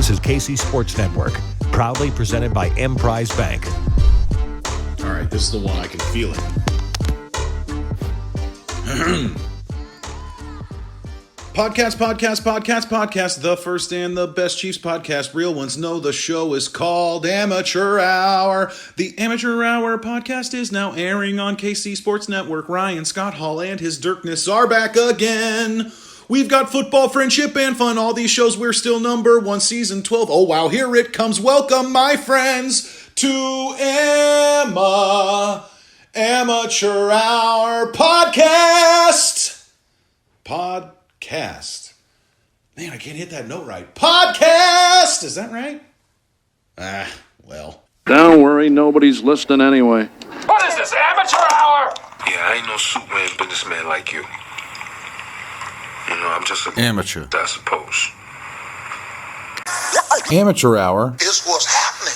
This is KC Sports Network, proudly presented by Emprise Bank. All right, this is the one I can feel it. Podcast. The first and the best Chiefs podcast. Real ones know the show is called Amateur Hour. The Amateur Hour podcast is now airing on KC Sports Network. Ryan Scott Hall and his Dirkness are back again. We've got football, friendship, and fun. All these shows, we're still number one, season 12. Oh, wow, here it comes. Welcome, my friends, to Amateur Hour podcast. Podcast. Man, I can't hit that note right. Podcast! Is that right? Well. Don't worry, nobody's listening anyway. What is this, amateur hour? Yeah, I ain't no Superman businessman like you. You know, I'm just an Amateur. I suppose. Amateur Hour is what's happening.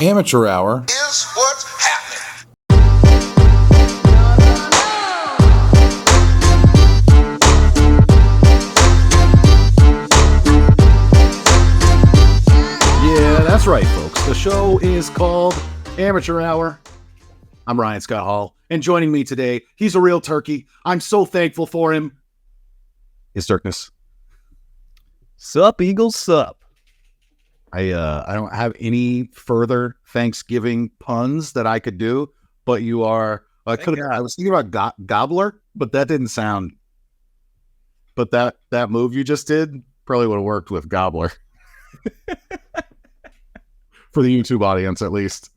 Amateur Hour Is what's happening. Yeah, that's right, folks. The show is called Amateur Hour. I'm Ryan Scott Hall, and joining me today, he's a real turkey. I'm so thankful for him. Is Dirkness. Sup, Eagles, sup. I don't have any further Thanksgiving puns that I could do, but you are. I was thinking about gobbler, but that didn't sound. But that move you just did probably would have worked with gobbler. For the YouTube audience, at least.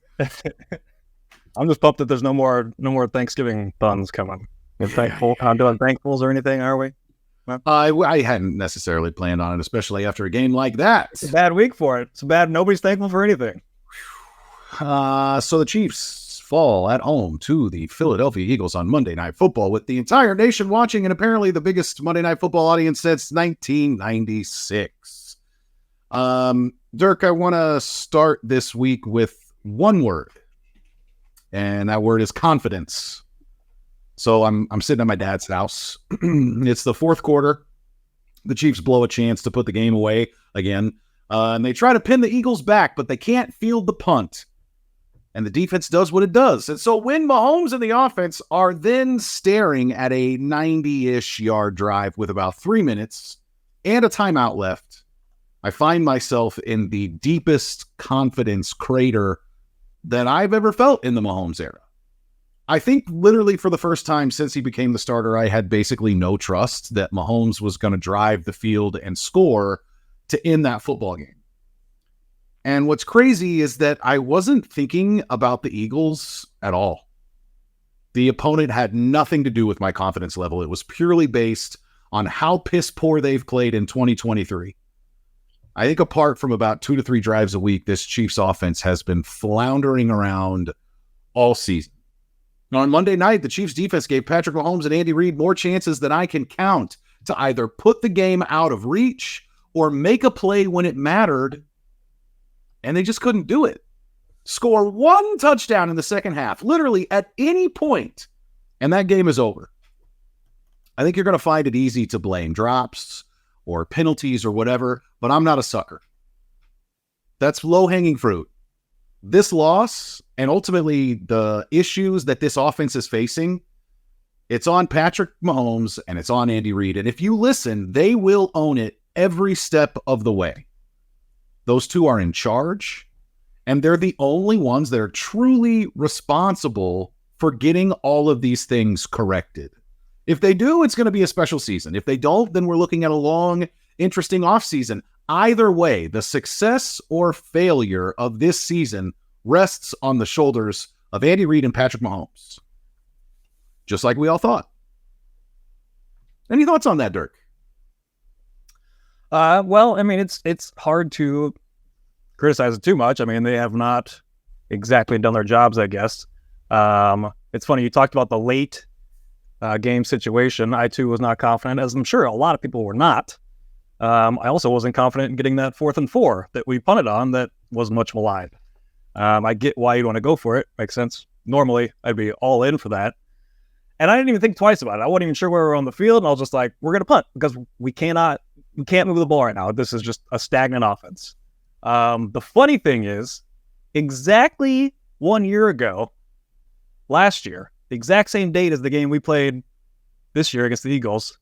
I'm just pumped that there's no more Thanksgiving puns coming. Doing thankfuls or anything, are we? I hadn't necessarily planned on it, especially after a game like that. It's a bad week for it. It's bad. Nobody's thankful for anything. So the Chiefs fall at home to the Philadelphia Eagles on Monday Night Football, with the entire nation watching, and apparently the biggest Monday Night Football audience since 1996. Dirk, I want to start this week with one word, and that word is confidence. So I'm sitting at my dad's house. It's the fourth quarter. The Chiefs blow a chance to put the game away again. And they try to pin the Eagles back, but they can't field the punt. And the defense does what it does. And so when Mahomes and the offense are then staring at a 90-ish yard drive with about 3 minutes and a timeout left, I find myself in the deepest confidence crater that I've ever felt in the Mahomes era. I think literally for the first time since he became the starter, I had basically no trust that Mahomes was going to drive the field and score to end that football game. And what's crazy is that I wasn't thinking about the Eagles at all. The opponent had nothing to do with my confidence level. It was purely based on how piss poor they've played in 2023. I think apart from about 2 to 3 drives a week, this Chiefs offense has been floundering around all season. Now, on Monday night, the Chiefs defense gave Patrick Mahomes and Andy Reid more chances than I can count to either put the game out of reach or make a play when it mattered, and they just couldn't do it. Score one touchdown in the second half, literally at any point, and that game is over. I think you're going to find it easy to blame drops or penalties or whatever, but I'm not a sucker. That's low-hanging fruit. This loss, and ultimately the issues that this offense is facing, it's on Patrick Mahomes and it's on Andy Reid. And if you listen, they will own it every step of the way. Those two are in charge, and they're the only ones that are truly responsible for getting all of these things corrected. If they do, it's going to be a special season. If they don't, then we're looking at a long, interesting offseason. Either way, the success or failure of this season rests on the shoulders of Andy Reid and Patrick Mahomes. Just like we all thought. Any thoughts on that, Dirk? Well, I mean, it's hard to criticize it too much. I mean, they have not exactly done their jobs, I guess. It's funny, you talked about the late game situation. I, too, was not confident, as I'm sure a lot of people were not. I also wasn't confident in getting that 4th and 4 that we punted on that was much maligned. I get why you'd want to go for it. Makes sense. Normally, I'd be all in for that. And I didn't even think twice about it. I wasn't even sure where we were on the field, and I was just like, we're going to punt because we cannot we can't move the ball right now. This is just a stagnant offense. The funny thing is, exactly 1 year ago, last year, the exact same date as the game we played this year against the Eagles,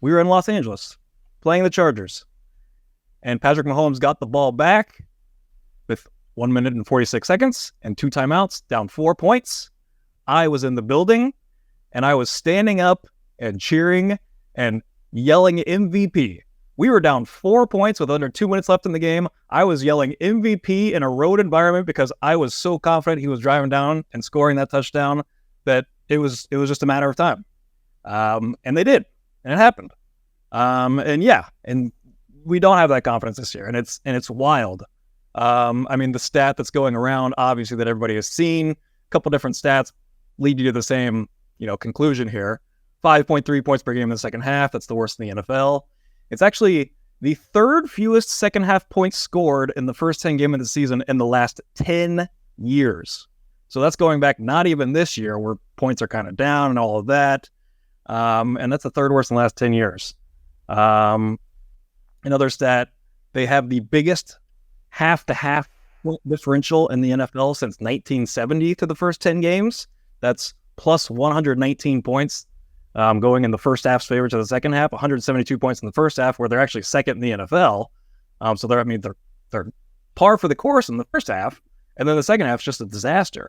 we were in Los Angeles playing the Chargers. And Patrick Mahomes got the ball back with 1 minute and 46 seconds and 2 timeouts, down 4 points. I was in the building, and I was standing up and cheering and yelling MVP. We were down 4 points with under 2 minutes left in the game. I was yelling MVP in a road environment because I was so confident he was driving down and scoring that touchdown that it was just a matter of time. And they did, and it happened. And we don't have that confidence this year, and it's wild. I mean, the stat that's going around, obviously, that everybody has seen, a couple different stats lead you to the same, conclusion here. 5.3 points per game in the second half. That's the worst in the NFL. It's actually the third fewest second half points scored in the first 10 games of the season in the last 10 years. So that's going back not even this year where points are kind of down and all of that. And that's the third worst in the last 10 years. Another stat, they have the biggest half-to-half differential in the NFL since 1970 to the first 10 games. That's plus 119 points going in the first half's favor to the second half, 172 points in the first half, where they're actually second in the NFL. So they're par for the course in the first half, and then the second half is just a disaster.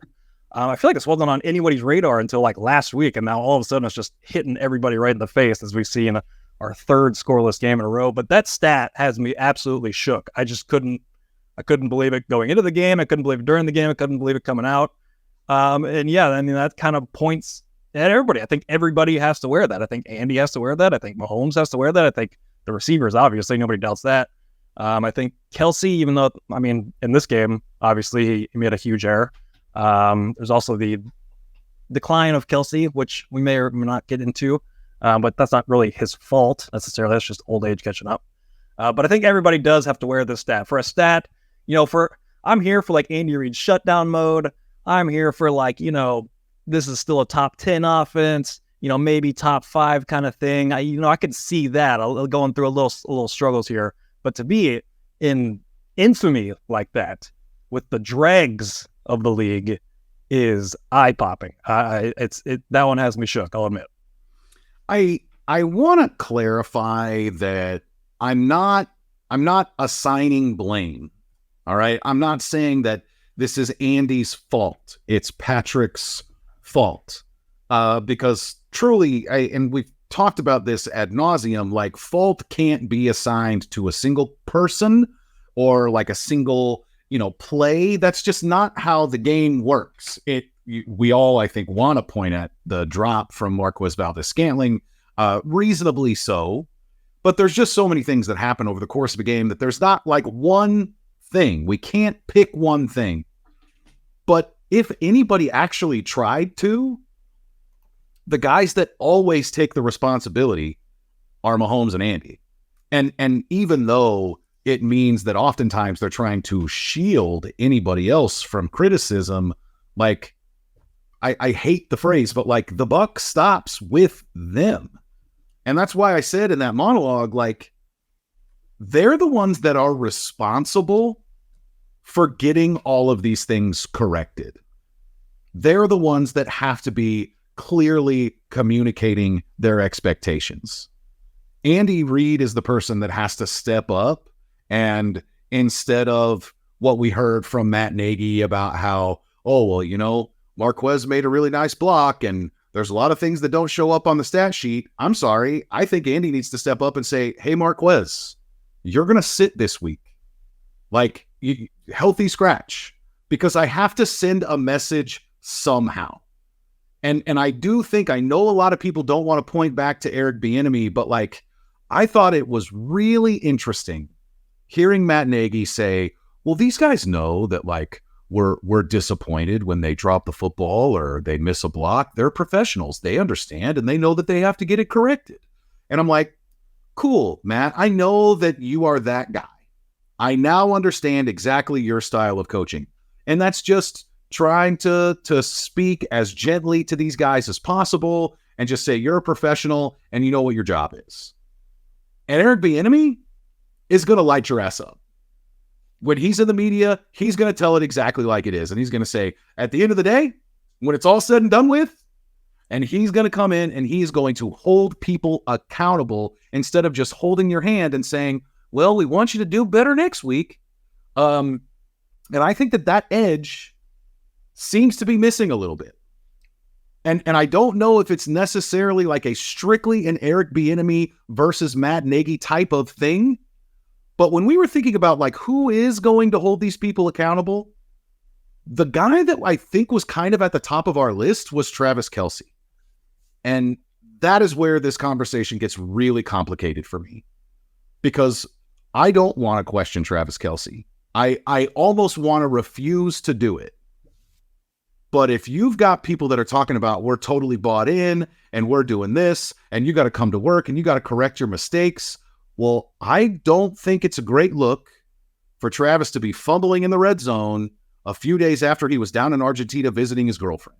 I feel like this wasn't on anybody's radar until like last week, and now all of a sudden it's just hitting everybody right in the face as we see in our third scoreless game in a row. But that stat has me absolutely shook. I couldn't believe it going into the game. I couldn't believe it during the game. I couldn't believe it coming out. That kind of points at everybody. I think everybody has to wear that. I think Andy has to wear that. I think Mahomes has to wear that. I think the receivers, obviously, nobody doubts that. I think Kelsey, even though, in this game, obviously, he made a huge error. There's also the decline of Kelsey, which we may or may not get into, but that's not really his fault necessarily. That's just old age catching up. But I think everybody does have to wear this stat. For a stat, I'm here for like Andy Reid's shutdown mode. I'm here for this is still a top 10 offense, maybe top 5 kind of thing. I could see that. I'll going through a little struggles here, but to be in infamy like that with the dregs of the league is eye popping. That one has me shook, I'll admit. I want to clarify that I'm not assigning blame. All right. I'm not saying that this is Andy's fault. It's Patrick's fault. Because truly, and we've talked about this ad nauseum, like fault can't be assigned to a single person or like a single, play. That's just not how the game works. We all, I think, want to point at the drop from Marquez Valdes-Scantling, reasonably so. But there's just so many things that happen over the course of a game that there's not like one thing. We can't pick one thing. But if anybody actually tried to, the guys that always take the responsibility are Mahomes and Andy. And even though it means that oftentimes they're trying to shield anybody else from criticism, like I hate the phrase, but like the buck stops with them. And that's why I said in that monologue, like, they're the ones that are responsible for getting all of these things corrected. They're the ones that have to be clearly communicating their expectations. Andy Reid is the person that has to step up, and instead of what we heard from Matt Nagy about how, Marquez made a really nice block and there's a lot of things that don't show up on the stat sheet. I'm sorry. I think Andy needs to step up and say, hey, Marquez, you're going to sit this week. Like, healthy scratch. Because I have to send a message somehow. And I do think, I know a lot of people don't want to point back to Eric Bieniemy, but like, I thought it was really interesting hearing Matt Nagy say, well, these guys know that like, we're disappointed when they drop the football or they miss a block. They're professionals. They understand, and they know that they have to get it corrected. And I'm like, cool, Matt, I know that you are that guy. I now understand exactly your style of coaching. And that's just trying to speak as gently to these guys as possible and just say, you're a professional and you know what your job is. And Eric Bieniemy, is going to light your ass up. When he's in the media, he's going to tell it exactly like it is. And he's going to say, at the end of the day, when it's all said and done with, and he's going to come in and he's going to hold people accountable instead of just holding your hand and saying, well, we want you to do better next week. And I think that edge seems to be missing a little bit. And I don't know if it's necessarily like a strictly an Eric Bieniemy versus Matt Nagy type of thing. But when we were thinking about like who is going to hold these people accountable, the guy that I think was kind of at the top of our list was Travis Kelce. And that is where this conversation gets really complicated for me, because I don't want to question Travis Kelce. I almost want to refuse to do it. But if you've got people that are talking about we're totally bought in and we're doing this and you got to come to work and you got to correct your mistakes, well, I don't think it's a great look for Travis to be fumbling in the red zone a few days after he was down in Argentina visiting his girlfriend.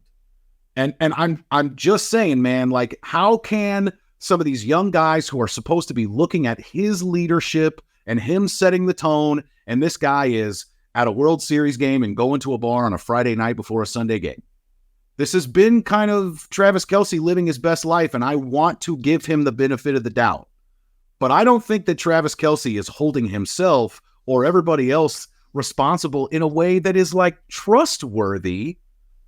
And I'm just saying, man, like, how can some of these young guys who are supposed to be looking at his leadership and him setting the tone, and this guy is at a World Series game and going to a bar on a Friday night before a Sunday game. This has been kind of Travis Kelce living his best life, and I want to give him the benefit of the doubt. But I don't think that Travis Kelce is holding himself or everybody else responsible in a way that is like trustworthy,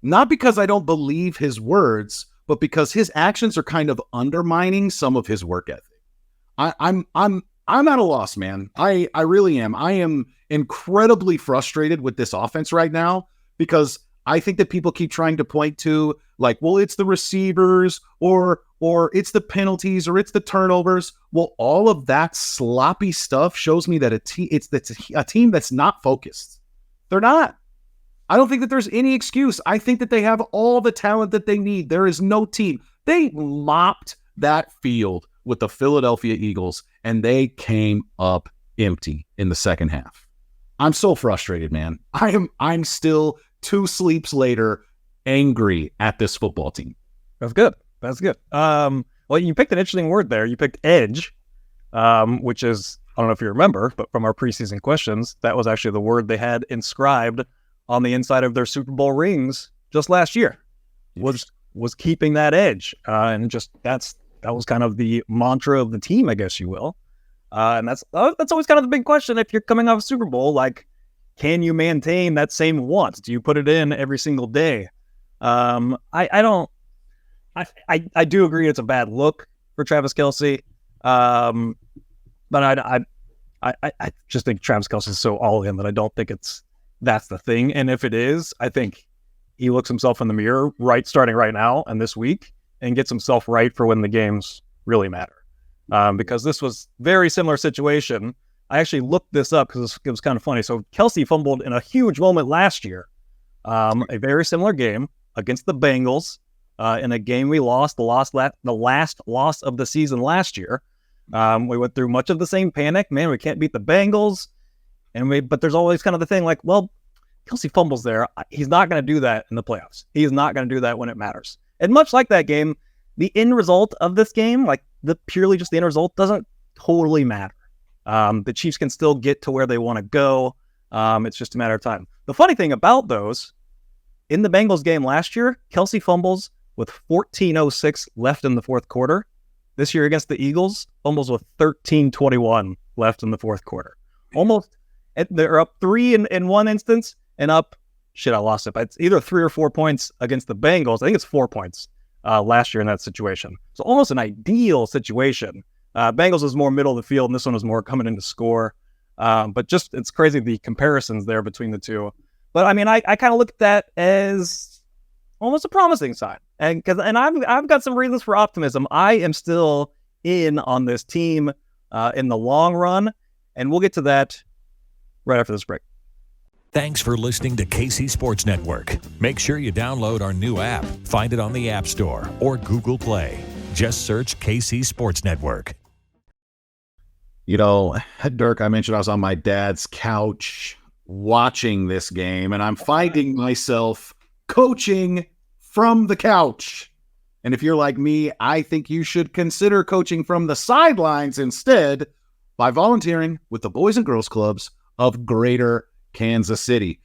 not because I don't believe his words, but because his actions are kind of undermining some of his work ethic. I'm at a loss, man. I really am. I am incredibly frustrated with this offense right now, because I think that people keep trying to point to like, well, it's the receivers or it's the penalties or it's the turnovers. Well, all of that sloppy stuff shows me that it's a team that's not focused. They're not. I don't think that there's any excuse. I think that they have all the talent that they need. There is no team. They mopped that field with the Philadelphia Eagles, and they came up empty in the second half. I'm so frustrated, man. I'm still 2 sleeps later angry at this football team. That's good. Well, you picked an interesting word there. You picked edge, which is, I don't know if you remember, but from our preseason questions, that was actually the word they had inscribed on the inside of their Super Bowl rings just last year. Was keeping that edge, and just that was kind of the mantra of the team, I guess you will. And that's always kind of the big question if you're coming off a Super Bowl. Like, can you maintain that same want? Do you put it in every single day? I do agree it's a bad look for Travis Kelce, but I just think Travis Kelce is so all in that I don't think that's the thing. And if it is, I think he looks himself in the mirror starting right now and this week, and gets himself right for when the games really matter. Because this was very similar situation. I actually looked this up because it was kind of funny. So Kelce fumbled in a huge moment last year, a very similar game against the Bengals, in a game we lost, the last loss of the season last year. We went through much of the same panic. Man, we can't beat the Bengals. But there's always kind of the thing like, well, Kelce fumbles there. He's not going to do that in the playoffs. He is not going to do that when it matters. And much like that game, the end result of this game, like purely just the end result, doesn't totally matter. The Chiefs can still get to where they want to go. It's just a matter of time. The funny thing about those, in the Bengals game last year, Kelce fumbles with 14:06 left in the fourth quarter. This year against the Eagles, fumbles with 13:21 left in the fourth quarter. Almost, they're up 3 in one instance, and up, I lost it, but it's either 3 or 4 points against the Bengals. I think it's 4 points last year in that situation. So almost an ideal situation. Bengals was more middle of the field, and this one was more coming in to score. But just, it's crazy the comparisons there between the two. But I mean, I kind of look at that as almost a promising sign. And I've got some reasons for optimism. I am still in on this team in the long run, and we'll get to that right after this break. Thanks for listening to KC Sports Network. Make sure you download our new app. Find it on the App Store or Google Play. Just search KC Sports Network. You know, Dirk, I mentioned I was on my dad's couch watching this game, and I'm finding myself coaching from the couch. And if you're like me, I think you should consider coaching from the sidelines instead. by volunteering with the Boys and Girls Clubs of Greater Kansas City.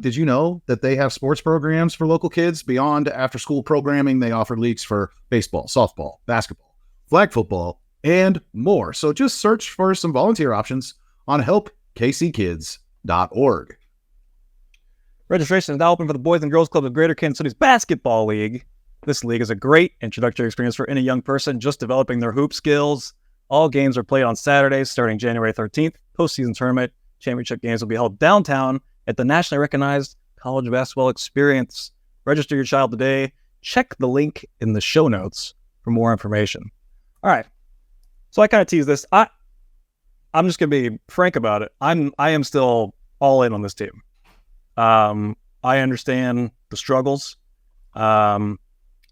Did you know that they have sports programs for local kids? Beyond after-school programming, they offer leagues for baseball, softball, basketball, flag football, and more. So just search for some volunteer options on helpkckids.org. Registration is now open for the Boys and Girls Club of Greater Kansas City's Basketball League. This league is a great introductory experience for any young person just developing their hoop skills. All games are played on Saturdays starting January 13th. Postseason tournament championship games will be held downtown at the nationally recognized College Basketball Experience. Register your child today. Check the link in the show notes for more information. All right. So I kind of teased this. I'm just going to be frank about it. I am still all in on this team. I understand the struggles. I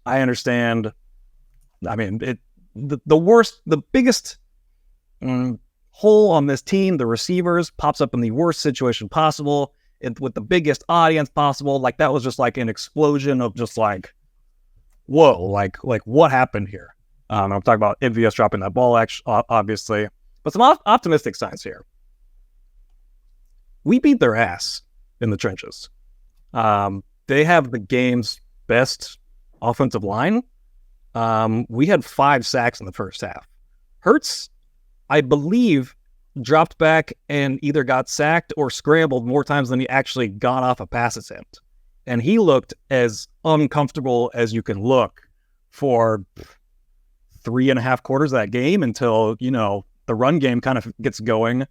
understand. I mean, the biggest hole on this team, the receivers, pops up in the worst situation possible, with the biggest audience possible. Like, that was just like an explosion of just like, whoa, like what happened here? I'm talking about MVS dropping that ball, obviously, but some optimistic signs here. We beat their ass in the trenches. They have the game's best offensive line. We had 5 sacks in the first half. Hurts, I believe, dropped back and either got sacked or scrambled more times than he actually got off a pass attempt. And he looked as uncomfortable as you can look for 3.5 quarters of that game until, the run game kind of gets going.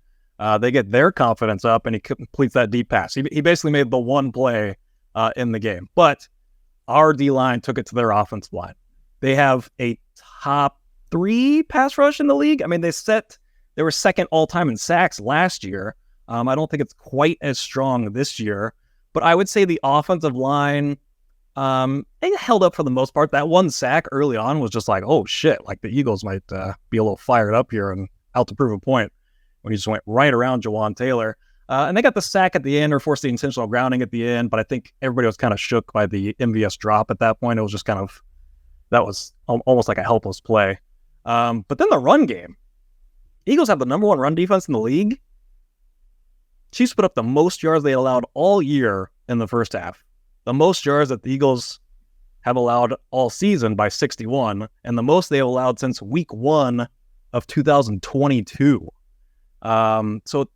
They get their confidence up and he completes that deep pass. He basically made the one play in the game. But our D-line took it to their offensive line. They have a top 3 pass rush in the league. I mean, they were second all-time in sacks last year. I don't think it's quite as strong this year. But I would say the offensive line, they held up for the most part. That one sack early on was just like, oh, shit. Like, the Eagles might be a little fired up here and out to prove a point when he just went right around Jawan Taylor. And they got the sack at the end or forced the intentional grounding at the end. But I think everybody was kind of shook by the MVS drop at that point. It was just that was almost like a helpless play. But then the run game. Eagles have the number 1 run defense in the league. Chiefs put up the most yards they allowed all year in the first half. The most yards that the Eagles have allowed all season by 61, and the most they have allowed since week 1 of 2022. So,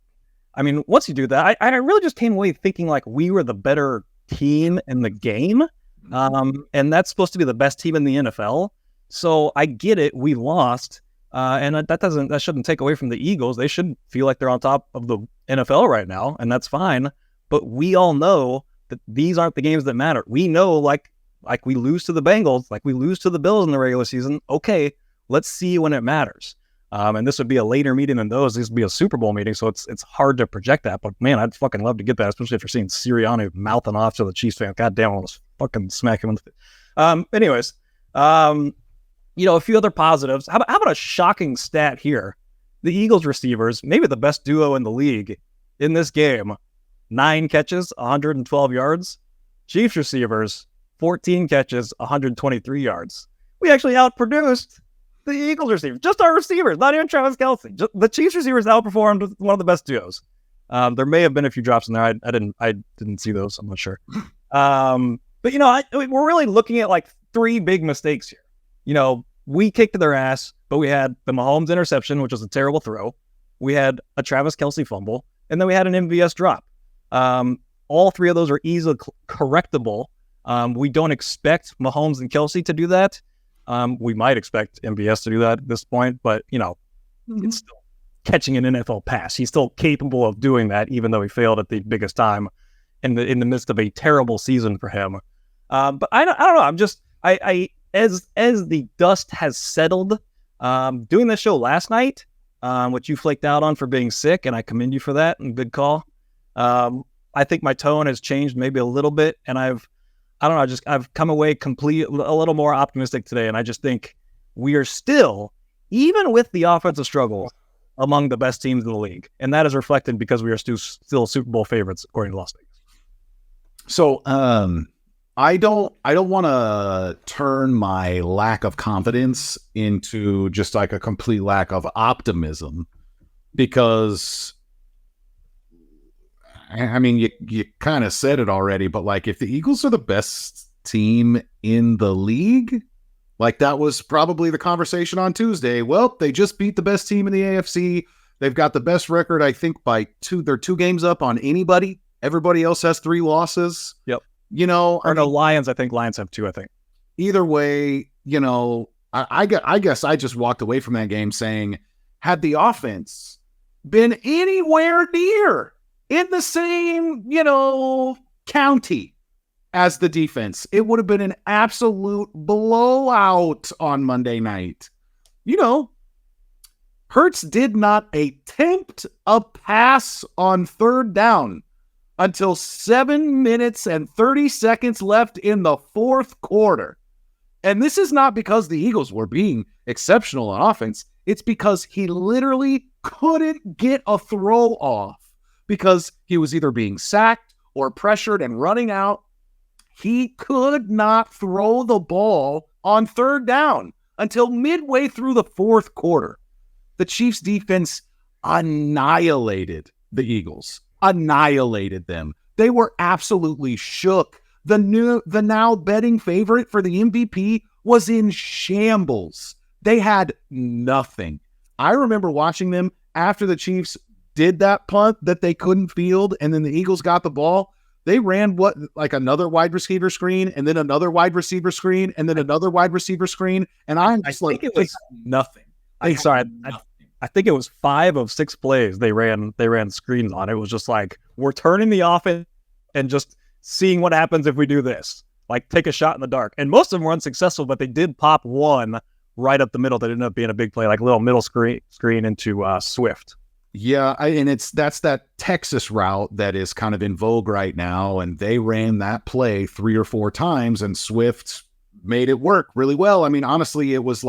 I mean, once you do that, I really just came away thinking like we were the better team in the game. And that's supposed to be the best team in the NFL. So I get it. We lost. And that shouldn't take away from the Eagles. They should feel like they're on top of the NFL right now, and that's fine. But we all know that these aren't the games that matter. We know, like we lose to the Bengals, like we lose to the Bills in the regular season. Okay, let's see when it matters. And this would be a later meeting than those. This would be a Super Bowl meeting, so it's hard to project that. But man, I'd fucking love to get that, especially if you're seeing Sirianni mouthing off to the Chiefs fan. God damn, I almost fucking smack him in the anyways, a few other positives. How about a shocking stat here? The Eagles receivers, maybe the best duo in the league in this game, 9 catches, 112 yards. Chiefs receivers, 14 catches, 123 yards. We actually outproduced the Eagles receivers. Just our receivers, not even Travis Kelce. The Chiefs receivers outperformed one of the best duos. There may have been a few drops in there. I didn't see those. I'm not sure. But we're really looking at like 3 big mistakes here. We kicked their ass, but we had the Mahomes interception, which was a terrible throw. We had a Travis Kelce fumble, and then we had an MVS drop. All 3 of those are easily correctable. We don't expect Mahomes and Kelce to do that. We might expect MVS to do that at this point, but, it's still catching an NFL pass. He's still capable of doing that, even though he failed at the biggest time in the midst of a terrible season for him. But I don't know. I'm just, as the dust has settled, doing this show last night, which you flaked out on for being sick, and I commend you for that, and good call. I think my tone has changed maybe a little bit, and I've come away a little more optimistic today, and I just think we are still, even with the offensive struggle, among the best teams in the league, and that is reflected because we are still Super Bowl favorites according to Las Vegas. So, I don't want to turn my lack of confidence into just like a complete lack of optimism. because I mean, you kind of said it already, but like if the Eagles are the best team in the league, like that was probably the conversation on Tuesday. Well, they just beat the best team in the AFC. They've got the best record, I think, by two. They're 2 games up on anybody. Everybody else has 3 losses. Yep. You know, Lions. I think Lions have 2. I think. Either way, you know, I guess I just walked away from that game saying, had the offense been anywhere near in the same, you know, county as the defense, it would have been an absolute blowout on Monday night. You know, Hurts did not attempt a pass on 3rd down until 7 minutes and 30 seconds left in the 4th quarter. And this is not because the Eagles were being exceptional on offense. It's because he literally couldn't get a throw off because he was either being sacked or pressured and running out. He could not throw the ball on 3rd down until midway through the 4th quarter. The Chiefs defense annihilated the Eagles, annihilated them. They were absolutely shook. The now betting favorite for the MVP was in shambles. They had nothing. I remember watching them after the Chiefs did that punt that they couldn't field, and then the Eagles got the ball. They ran like another wide receiver screen, and then another wide receiver screen, and then another wide receiver screen. And I think it was nothing. I think it was 5 of 6 plays they ran screens on. It was just like, we're turning the offense and just seeing what happens if we do this. Like, take a shot in the dark. And most of them were unsuccessful, but they did pop one right up the middle that ended up being a big play, like a little middle screen into Swift. Yeah, and that's that Texas route that is kind of in vogue right now, and they ran that play 3 or 4 times, and Swift made it work really well. I mean, honestly, it was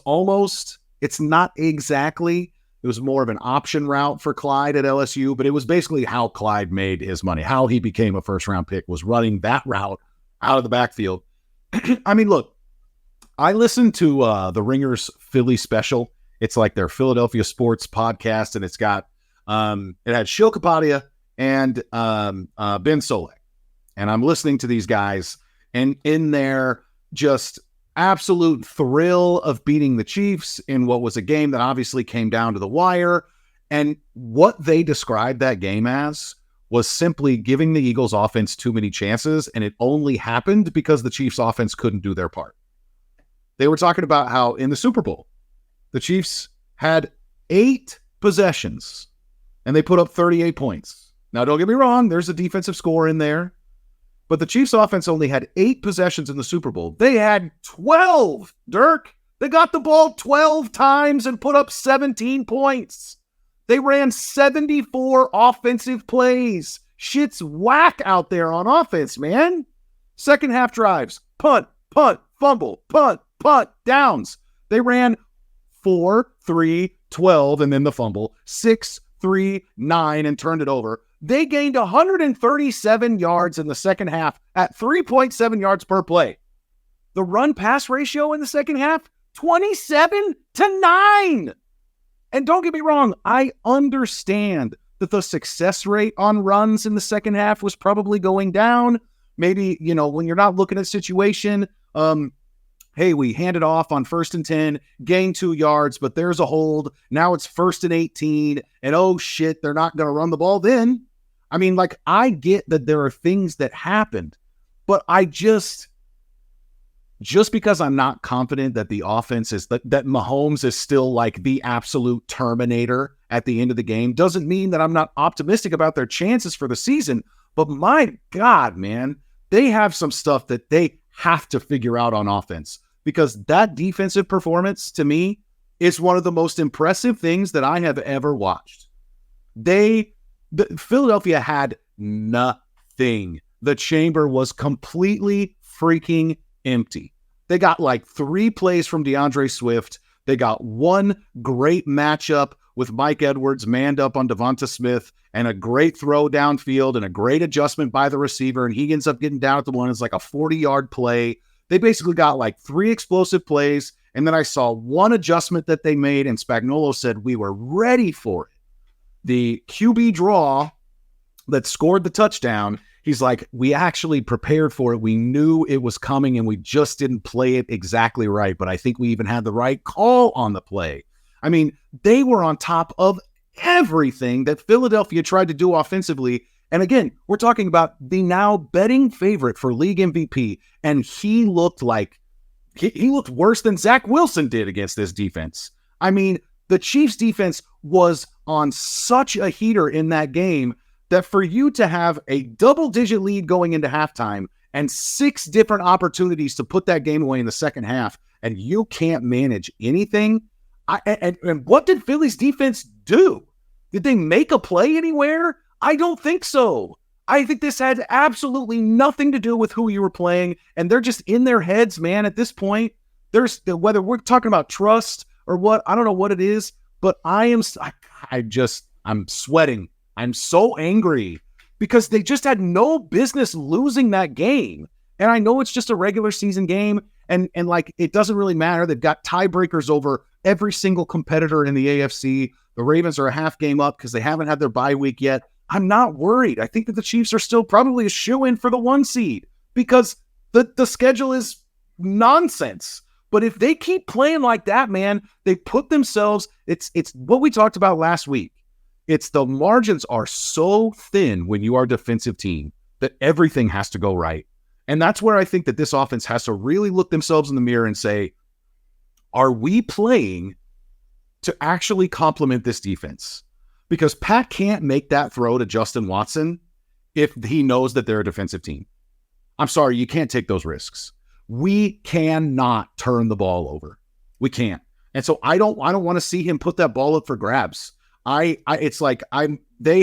almost, it's not exactly, it was more of an option route for Clyde at LSU, but it was basically how Clyde made his money, how he became a first-round pick, was running that route out of the backfield. I mean, look, I listened to the Ringer's Philly special. It's like their Philadelphia sports podcast, and it's got it had Shil Kapadia and Ben Solak. And I'm listening to these guys, and in their just absolute thrill of beating the Chiefs in what was a game that obviously came down to the wire, and what they described that game as was simply giving the Eagles offense too many chances, and it only happened because the Chiefs offense couldn't do their part. They were talking about how in the Super Bowl, the Chiefs had 8 possessions, and they put up 38 points. Now, don't get me wrong, there's a defensive score in there, but the Chiefs offense only had 8 possessions in the Super Bowl. They had 12, Dirk. They got the ball 12 times and put up 17 points. They ran 74 offensive plays. Shit's whack out there on offense, man. Second half drives, punt, fumble, punt, downs. They ran 4, 3, 12, and then the fumble, 6, 3, 9, and turned it over. They gained 137 yards in the second half at 3.7 yards per play. The run-pass ratio in the second half, 27-9. And don't get me wrong, I understand that the success rate on runs in the second half was probably going down. Maybe, you know, when you're not looking at situation, hey, we handed off on 1st and 10, gain 2 yards, but there's a hold. Now it's 1st and 18, and oh shit, they're not going to run the ball then. I mean, like, I get that there are things that happened, but I just because I'm not confident that the offense is, that Mahomes is still like the absolute Terminator at the end of the game, doesn't mean that I'm not optimistic about their chances for the season. But my God, man, they have some stuff that they have to figure out on offense, because that defensive performance to me is one of the most impressive things that I have ever watched. Philadelphia had nothing. The chamber was completely freaking empty. They got like 3 plays from DeAndre Swift. They got 1 great matchup with Mike Edwards manned up on Devonta Smith, and a great throw downfield and a great adjustment by the receiver, and he ends up getting down at the one. It's like a 40-yard play. They basically got like 3 explosive plays And then I saw one adjustment that they made, and Spagnuolo said we were ready for it. The QB draw that scored the touchdown, he's like, we actually prepared for it. We knew it was coming, and we just didn't play it exactly right. But I think we even had the right call on the play. I mean, they were on top of everything that Philadelphia tried to do offensively. And again, we're talking about the now betting favorite for league MVP, and he looked like he looked worse than Zach Wilson did against this defense. I mean, the Chiefs defense was on such a heater in that game that for you to have a double-digit lead going into halftime and 6 different opportunities to put that game away in the second half, and you can't manage anything. And what did Philly's defense do? Did they make a play anywhere? I don't think so. I think this had absolutely nothing to do with who you were playing, and they're just in their heads, man. At this point, there's whether we're talking about trust or what, I don't know what it is, but I'm sweating. I'm so angry because they just had no business losing that game. And I know it's just a regular season game, and like it doesn't really matter. They've got tiebreakers over every single competitor in the AFC. The Ravens are a half game up because they haven't had their bye week yet. I'm not worried. I think that the Chiefs are still probably a shoo-in for the 1 seed because the schedule is nonsense. But if they keep playing like that, man, they put themselves, it's what we talked about last week. It's the margins are so thin when you are a defensive team that everything has to go right. And that's where I think that this offense has to really look themselves in the mirror and say, are we playing to actually complement this defense? Because Pat can't make that throw to Justin Watson if he knows that they're a defensive team. I'm sorry, you can't take those risks. We cannot turn the ball over. We can't. And so I don't want to see him put that ball up for grabs. They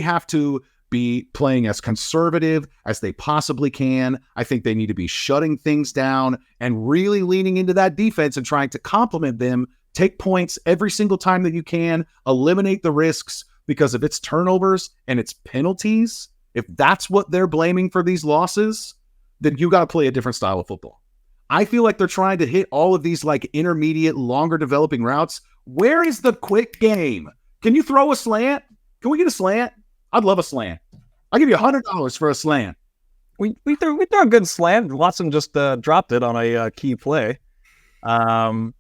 have to be playing as conservative as they possibly can. I think they need to be shutting things down and really leaning into that defense and trying to complement them, take points every single time that you can, eliminate the risks, because if it's turnovers and it's penalties, if that's what they're blaming for these losses, then you got to play a different style of football. I feel like they're trying to hit all of these like intermediate, longer developing routes. Where is the quick game? Can you throw a slant? Can we get a slant? I'd love a slant. I'll give you $100 for a slant. We threw a good slant. Watson just dropped it on a key play. Those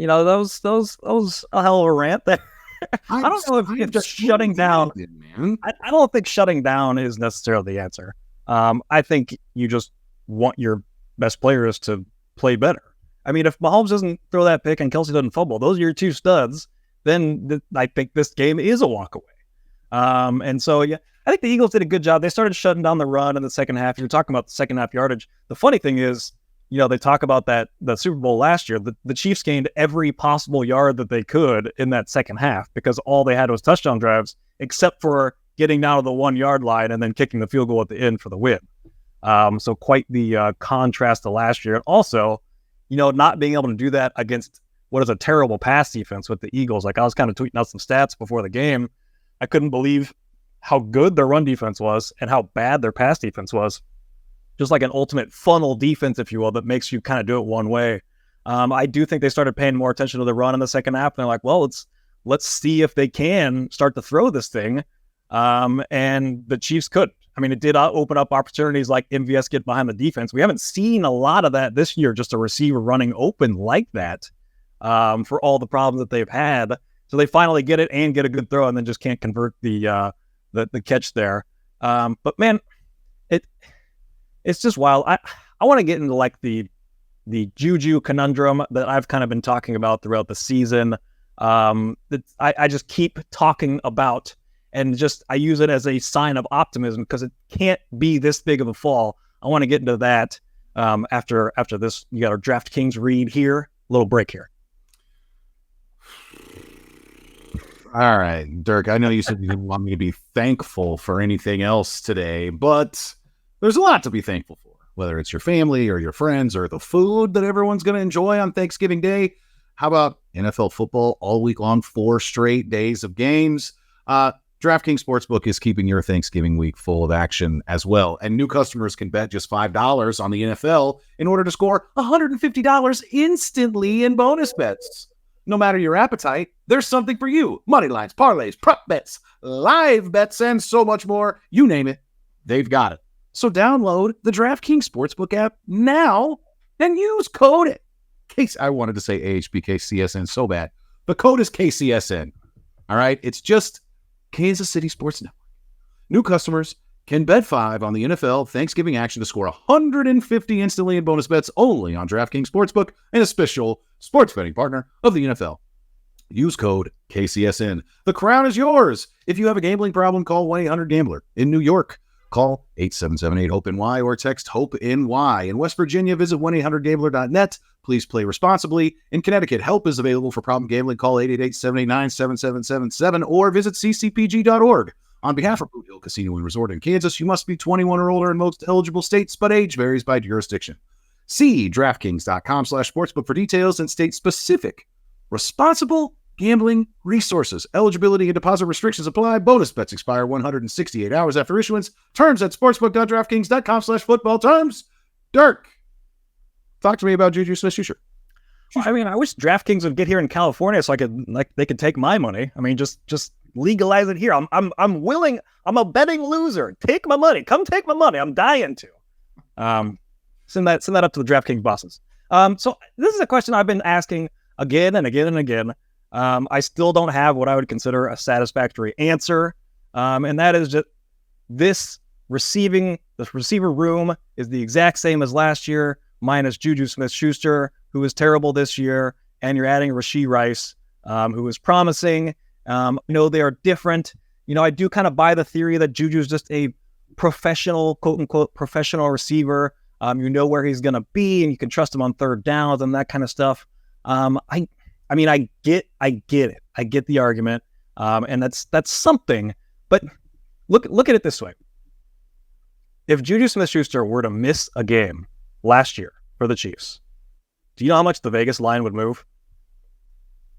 a hell of a rant there. I don't know if just shutting down. I don't think shutting down is necessarily the answer. I think you just want your best players to play better. I mean, if Mahomes doesn't throw that pick and Kelsey doesn't fumble, those are your 2 studs, then I think this game is a walk away. And so, yeah, I think the Eagles did a good job. They started shutting down the run in the second half. You're talking about the second half yardage. The funny thing is, they talk about the Super Bowl last year. The Chiefs gained every possible yard that they could in that second half because all they had was touchdown drives, except for getting down to the 1 yard line and then kicking the field goal at the end for the win. So quite the contrast to last year. And also, not being able to do that against what is a terrible pass defense with the Eagles. Like I was kind of tweeting out some stats before the game. I couldn't believe how good their run defense was and how bad their pass defense was. Just like an ultimate funnel defense, if you will, that makes you kind of do it one way. I do think they started paying more attention to the run in the second half. And they're like, well, let's see if they can start to throw this thing. And the Chiefs couldn't. I mean, it did open up opportunities like MVS get behind the defense. We haven't seen a lot of that this year, just a receiver running open like that for all the problems that they've had. So they finally get it and get a good throw and then just can't convert the catch there. But man, it's just wild. I want to get into like the Juju conundrum that I've kind of been talking about throughout the season. That I just keep talking about, and just I use it as a sign of optimism because it can't be this big of a fall. I want to get into that after this. You got our DraftKings read here. A little break here. All right, Dirk, I know you said you didn't want me to be thankful for anything else today, but there's a lot to be thankful for, whether it's your family or your friends or the food that everyone's going to enjoy on Thanksgiving Day. How about NFL football all week long, 4 straight days of games? DraftKings Sportsbook is keeping your Thanksgiving week full of action as well. And new customers can bet just $5 on the NFL in order to score $150 instantly in bonus bets. No matter your appetite, there's something for you. Money lines, parlays, prop bets, live bets, and so much more. You name it, they've got it. So download the DraftKings Sportsbook app now and use code I wanted to say AHBKCSN so bad. The code is KCSN. All right? It's just Kansas City Sports Network. New customers can bet $5 on the NFL Thanksgiving action to score $150 instantly in bonus bets only on DraftKings Sportsbook, an official sports betting partner of the NFL. Use code KCSN. The crown is yours. If you have a gambling problem, call 1-800-GAMBLER. In New York, call 877-8-HOPE-NY or text HOPE-NY. In West Virginia, visit 1-800-GAMBLER.net. Please play responsibly. In Connecticut, help is available for problem gambling. Call 888-789-7777 or visit ccpg.org. On behalf of Boot Hill Casino and Resort in Kansas, you must be 21 or older in most eligible states, but age varies by jurisdiction. See DraftKings.com/sportsbook for details and state-specific responsible gambling resources. Eligibility and deposit restrictions apply. Bonus bets expire 168 hours after issuance. Terms at sportsbook.draftkings.com/football. Terms. Dirk, talk to me about Juju Smith-Schuster. I mean, I wish DraftKings would get here in California so they could take my money. I mean, just legalize it here. I'm willing. I'm a betting loser. Take my money. Come take my money. I'm dying to. Send that up to the DraftKings bosses. So this is a question I've been asking again and again and again. I still don't have what I would consider a satisfactory answer. And that is just the receiver room is the exact same as last year, minus Juju Smith-Schuster, who was terrible this year, and you're adding Rashee Rice, who is promising. They are different. I do kind of buy the theory that Juju is just a professional, quote unquote, professional receiver. You know where he's going to be and you can trust him on third downs and that kind of stuff. I get it. I get the argument. And that's something, but look at it this way. If Juju Smith-Schuster were to miss a game last year for the Chiefs, do you know how much the Vegas line would move?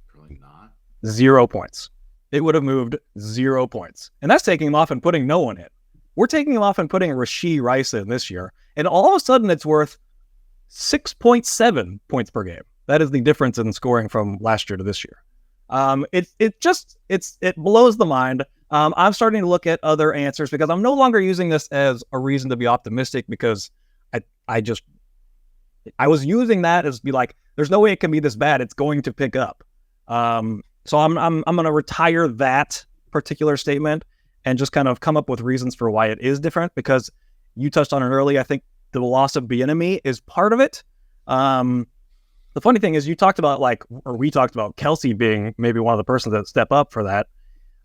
Probably not. 0 points. It would have moved 0 points. And that's taking him off and putting no one in. We're taking him off and putting Rashee Rice in this year. And all of a sudden it's worth 6.7 points per game. That is the difference in scoring from last year to this year. It blows the mind. I'm starting to look at other answers because I'm no longer using this as a reason to be optimistic because I was using that as be like, there's no way it can be this bad. It's going to pick up. So I'm going to retire that particular statement and just kind of come up with reasons for why it is different, because you touched on it early. I think the loss of Bieniemy is part of it. The funny thing is we talked about Kelsey being maybe one of the persons that step up for that.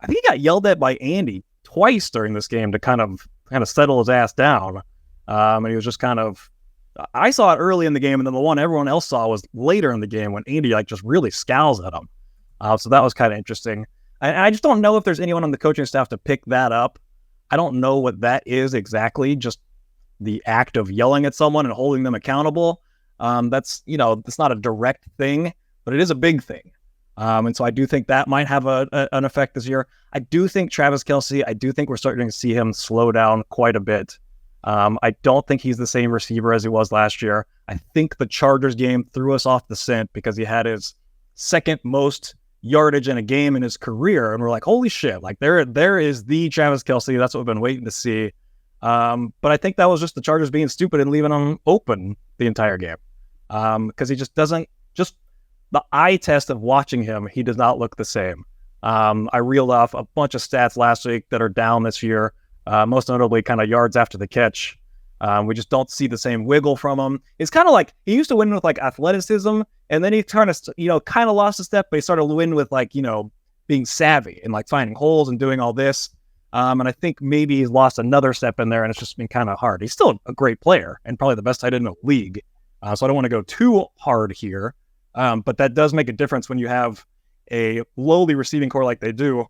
I think he got yelled at by Andy twice during this game to kind of settle his ass down. And he was just I saw it early in the game, and then the one everyone else saw was later in the game when Andy just really scowls at him. So that was kind of interesting. And I just don't know if there's anyone on the coaching staff to pick that up. I don't know what that is exactly, just the act of yelling at someone and holding them accountable. That's not a direct thing, but it is a big thing. And so I do think that might have an effect this year. I do think Travis Kelce, we're starting to see him slow down quite a bit. I don't think he's the same receiver as he was last year. I think the Chargers game threw us off the scent because he had his second most yardage in a game in his career. And we're like, holy shit, there is the Travis Kelce. That's what we've been waiting to see. But I think that was just the Chargers being stupid and leaving him open the entire game. Because he just doesn't, just the eye test of watching him, he does not look the same. I reeled off a bunch of stats last week that are down this year, most notably kind of yards after the catch. We just don't see the same wiggle from him. It's kind of like he used to win with athleticism, and then he kind of lost a step, but he started to win with being savvy and finding holes and doing all this. And I think maybe he's lost another step in there, and it's just been kind of hard. He's still a great player and probably the best tight end in the league. So I don't want to go too hard here. But that does make a difference when you have a lowly receiving core like they do,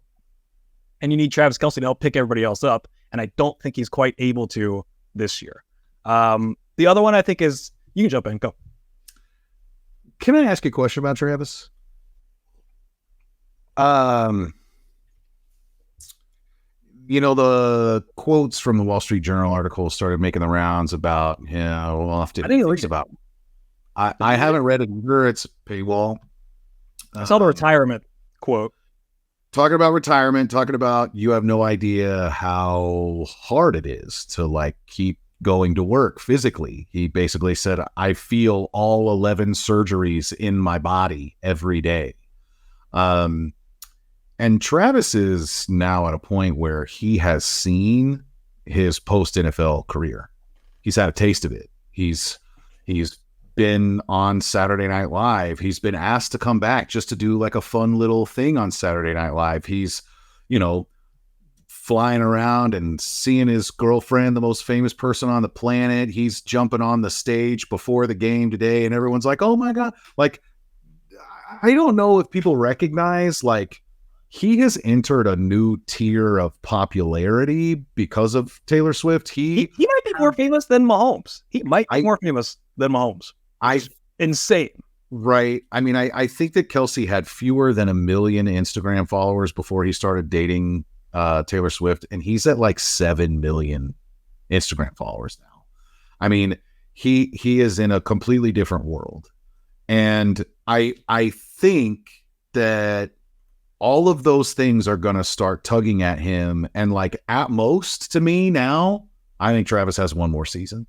and you need Travis Kelce to help pick everybody else up. And I don't think he's quite able to this year. The other one I think is, you can jump in, go. Can I ask you a question about Travis? the quotes from the Wall Street Journal article started making the rounds about, we'll have to think about. I haven't read it either. It's paywall. I saw the retirement quote. Talking about retirement, talking about you have no idea how hard it is to like keep going to work physically. He basically said, I feel all 11 surgeries in my body every day. And Travis is now at a point where he has seen his post NFL career. He's had a taste of it. He's been on Saturday Night Live. He's been asked to come back just to do like a fun little thing on Saturday Night Live. He's, flying around and seeing his girlfriend, the most famous person on the planet. He's jumping on the stage before the game today, and everyone's like, oh my God. Like, I don't know if people recognize, like, he has entered a new tier of popularity because of Taylor Swift. He might be more famous than Mahomes. He might be more famous than Mahomes. Insane. Right. I mean, I think that Kelsey had fewer than 1 million Instagram followers before he started dating Taylor Swift, and he's at like 7 million Instagram followers now. I mean, he is in a completely different world. And I think that all of those things are going to start tugging at him. And like at most to me now, I think Travis has one more season.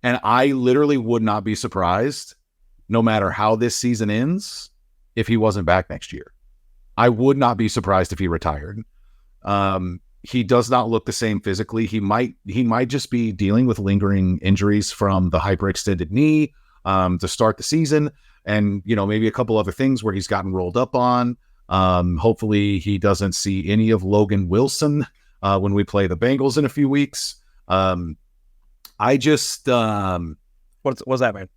And I literally would not be surprised, no matter how this season ends, if he wasn't back next year. I would not be surprised if he retired. He does not look the same physically. He might just be dealing with lingering injuries from the hyperextended knee to start the season. And, maybe a couple other things where he's gotten rolled up on. Hopefully he doesn't see any of Logan Wilson when we play the Bengals in a few weeks. What's that, man?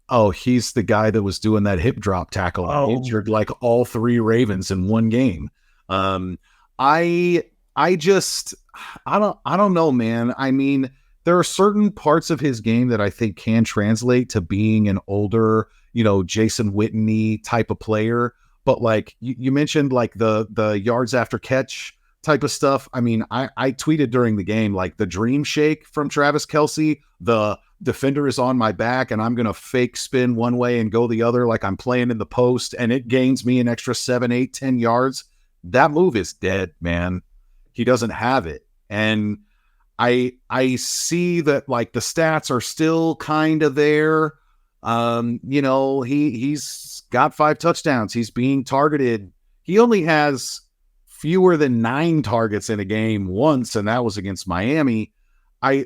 Oh, he's the guy that was doing that hip drop tackle and injured like all 3 Ravens in one game. I don't know, man. I mean, there are certain parts of his game that I think can translate to being an older, Jason Witten type of player. But like you mentioned, like the yards after catch type of stuff. I mean, I tweeted during the game, like the dream shake from Travis Kelce, the defender is on my back and I'm going to fake spin one way and go the other. Like I'm playing in the post and it gains me an extra 7, 8, 10 yards. That move is dead, man. He doesn't have it. And I see that like the stats are still kind of there. He's got 5 touchdowns. He's being targeted. He only has fewer than 9 targets in a game once, and that was against Miami. I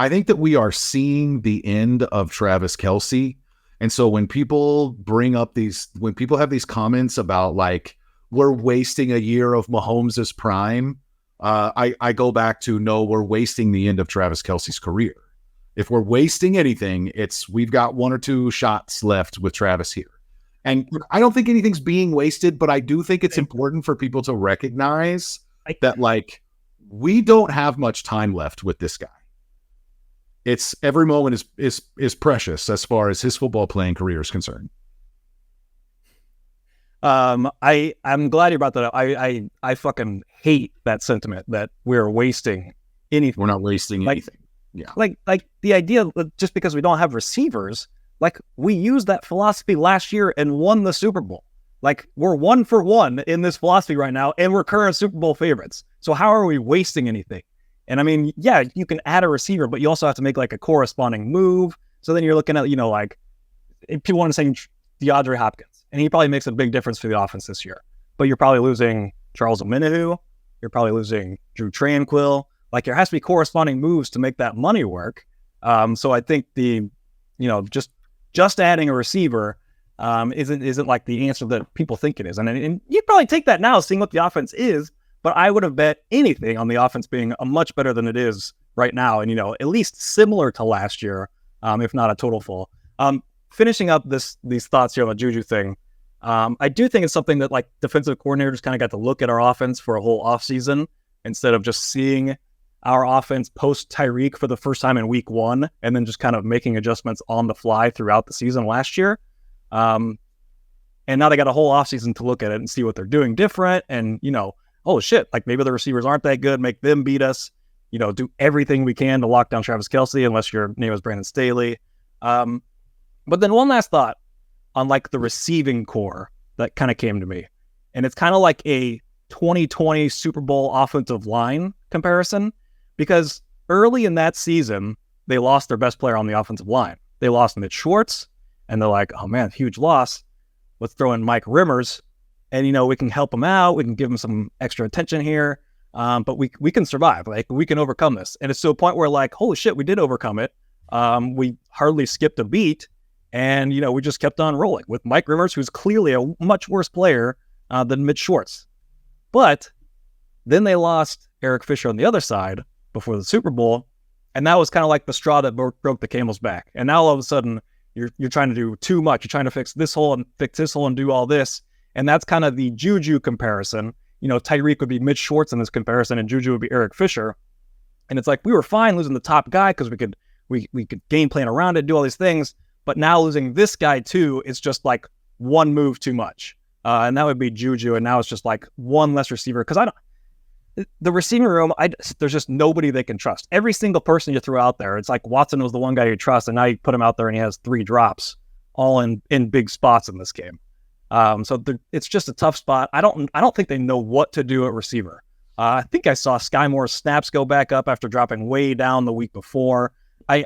think that we are seeing the end of Travis Kelce. And so when people have these comments about like, we're wasting a year of Mahomes' prime, I go back to, no, we're wasting the end of Travis Kelce's career. If we're wasting anything, we've got 1 or 2 shots left with Travis here. And I don't think anything's being wasted, but I do think it's important for people to recognize that like, we don't have much time left with this guy. It's every moment is precious as far as his football playing career is concerned. I'm glad you brought that up. I fucking hate that sentiment that we're wasting anything. We're not wasting anything. Yeah. Like the idea that just because we don't have receivers, like we used that philosophy last year and won the Super Bowl. Like we're 1 for 1 in this philosophy right now, and we're current Super Bowl favorites. So how are we wasting anything? And I mean, yeah, you can add a receiver, but you also have to make like a corresponding move. So then you're looking at, like if people want to say DeAndre Hopkins, and he probably makes a big difference for the offense this year. But you're probably losing Charles Omenihu. You're probably losing Drew Tranquill. Like there has to be corresponding moves to make that money work. So I think just adding a receiver isn't like the answer that people think it is. And you'd probably take that now, seeing what the offense is. But I would have bet anything on the offense being a much better than it is right now. And, at least similar to last year, if not a total full. Finishing up these thoughts here on the Juju thing, I do think it's something that like defensive coordinators kind of got to look at our offense for a whole offseason instead of just seeing our offense post Tyreek for the first time in week 1 and then just kind of making adjustments on the fly throughout the season last year. And now they got a whole offseason to look at it and see what they're doing different. And, oh shit, like maybe the receivers aren't that good, make them beat us, do everything we can to lock down Travis Kelce, unless your name is Brandon Staley. But then one last thought on like the receiving core that kind of came to me. And it's kind of like a 2020 Super Bowl offensive line comparison, because early in that season, they lost their best player on the offensive line. They lost Mitch Schwartz, and they're like, oh man, huge loss. Let's throw in Mike Rimmers, and we can help him out. We can give him some extra attention here, but we can survive. Like, we can overcome this. And it's to a point where, like, holy shit, we did overcome it. We hardly skipped a beat, and we just kept on rolling with Mike Rimmers, who's clearly a much worse player than Mitch Schwartz. But then they lost Eric Fisher on the other side before the Super Bowl, and that was kind of like the straw that broke the camel's back. And now all of a sudden, you're trying to do too much. You're trying to fix this hole and do all this. And that's kind of the Juju comparison. Tyreek would be Mitch Schwartz in this comparison, and Juju would be Eric Fisher. And it's like, we were fine losing the top guy because we could game plan around it, do all these things. But now losing this guy too, it's just like one move too much. And that would be Juju. And now it's just like one less receiver. Because the receiving room, there's just nobody they can trust. Every single person you throw out there, it's like Watson was the one guy you trust, and now you put him out there and he has 3 drops, all in big spots in this game. So it's just a tough spot. I don't think they know what to do at receiver. I think I saw Sky Moore's snaps go back up after dropping way down the week before. I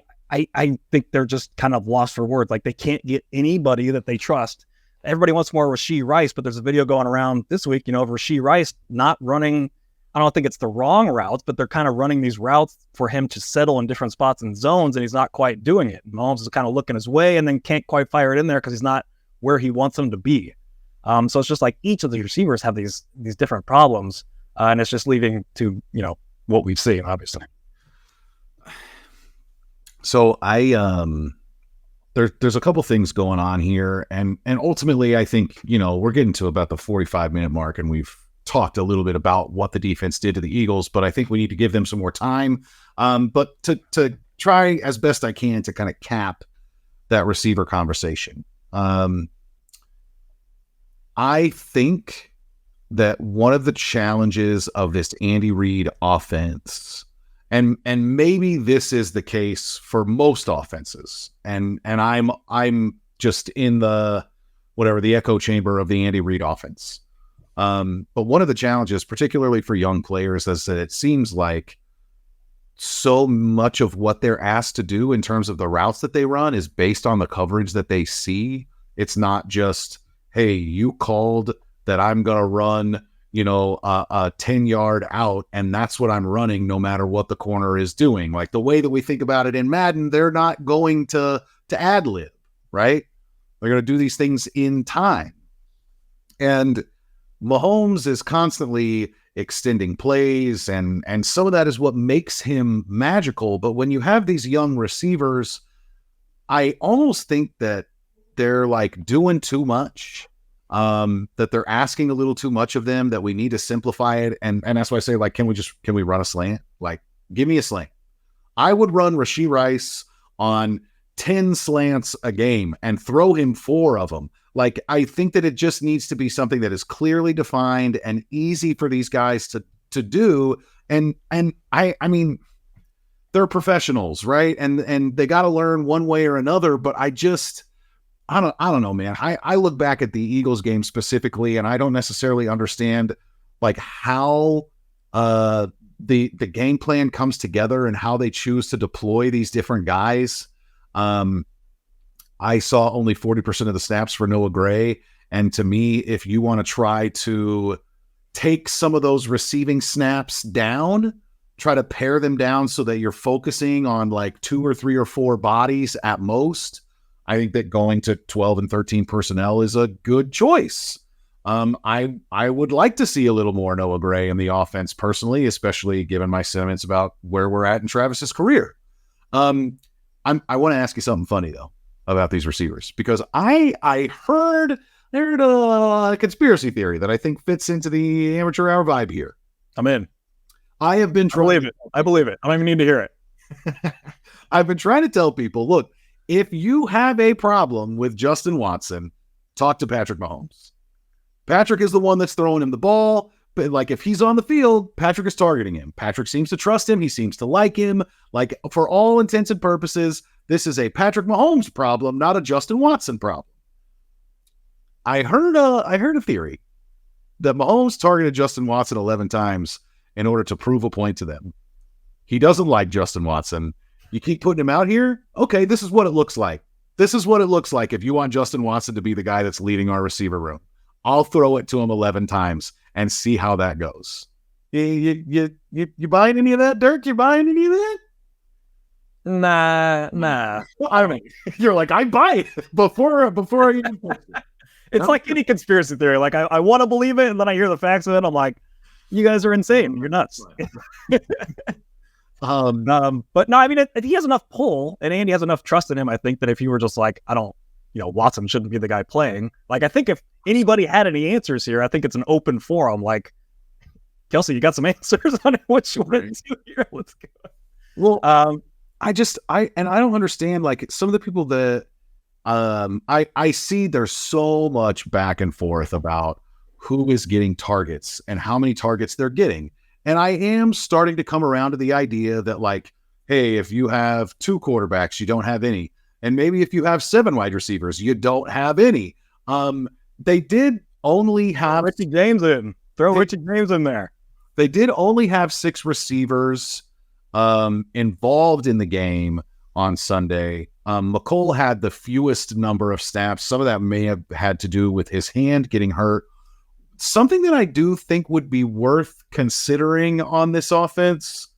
think they're just kind of lost for words. Like, they can't get anybody that they trust. Everybody wants more Rashee Rice, but there's a video going around this week, of Rashee Rice not running. I don't think it's the wrong routes, but they're kind of running these routes for him to settle in different spots and zones, and he's not quite doing it. Mahomes is kind of looking his way and then can't quite fire it in there because he's not where he wants him to be. So it's just like each of the receivers have these different problems, and it's just leading to what we've seen, obviously. So there's a couple things going on here, and ultimately I think we're getting to about the 45-minute mark, and we've talked a little bit about what the defense did to the Eagles, but I think we need to give them some more time. But to try as best I can to kind of cap that receiver conversation. I think that one of the challenges of this Andy Reid offense, and maybe this is the case for most offenses, and I'm just in the echo chamber of the Andy Reid offense. But one of the challenges, particularly for young players, is that it seems like so much of what they're asked to do in terms of the routes that they run is based on the coverage that they see. It's not just, hey, you called that I'm going to run, a 10-yard out, and that's what I'm running no matter what the corner is doing. Like the way that we think about it in Madden, they're not going to ad-lib, right? They're going to do these things in time. And Mahomes is constantly extending plays, and some of that is what makes him magical. But when you have these young receivers, I almost think that they're like doing too much, that they're asking a little too much of them, that we need to simplify it. And that's why I say, like, can we run a slant? Like, give me a slant. I would run Rashee Rice on 10 slants a game and throw him 4 of them. Like, I think that it just needs to be something that is clearly defined and easy for these guys to do. And I mean, they're professionals, right? And they got to learn one way or another. But I don't know, man. I look back at the Eagles game specifically, and I don't necessarily understand like how the game plan comes together and how they choose to deploy these different guys. I saw only 40% of the snaps for Noah Gray. And to me, if you want to try to take some of those receiving snaps down, try to pare them down so that you're focusing on like 2 or 3 or 4 bodies at most, I think that going to 12 and 13 personnel is a good choice. I would like to see a little more Noah Gray in the offense personally, especially given my sentiments about where we're at in Travis's career. I want to ask you something funny though about these receivers, because I heard a conspiracy theory that I think fits into the amateur hour vibe here. I'm in. I have been trying. I believe it. I don't even need to hear it. I've been trying to tell people, look, if you have a problem with Justin Watson, talk to Patrick Mahomes. Patrick is the one that's throwing him the ball. But like if he's on the field, Patrick is targeting him. Patrick seems to trust him. He seems to like him. Like for all intents and purposes, this is a Patrick Mahomes problem, not a Justin Watson problem. I heard a theory that Mahomes targeted Justin Watson 11 times in order to prove a point to them. He doesn't like Justin Watson. You keep putting him out here? Okay, this is what it looks like. This is what it looks like if you want Justin Watson to be the guy that's leading our receiver room. I'll throw it to him 11 times and see how that goes. You buying any of that, Dirk? You buying any of that? Nah. I mean, you're like, I buy it before I even. It's like any conspiracy theory. Like I want to believe it, and then I hear the facts of it. I'm like, you guys are insane. You're nuts. But no, I mean, if he has enough pull and Andy has enough trust in him, I think that if you were just like, Watson shouldn't be the guy playing. Like, I think if anybody had any answers here, I think it's an open forum. Like, Kelsey, you got some answers on what you want to do here? Let's go. Well, I don't understand, like, some of the people that I see there's so much back and forth about who is getting targets and how many targets they're getting. And I am starting to come around to the idea that, like, hey, if you have 2 quarterbacks, you don't have any. And maybe if you have 7 wide receivers, you don't have any. They did only have Richie James in. Throw Richie James in there. They did only have 6 receivers involved in the game on Sunday. McColl had the fewest number of snaps. Some of that may have had to do with his hand getting hurt. Something that I do think would be worth considering on this offense.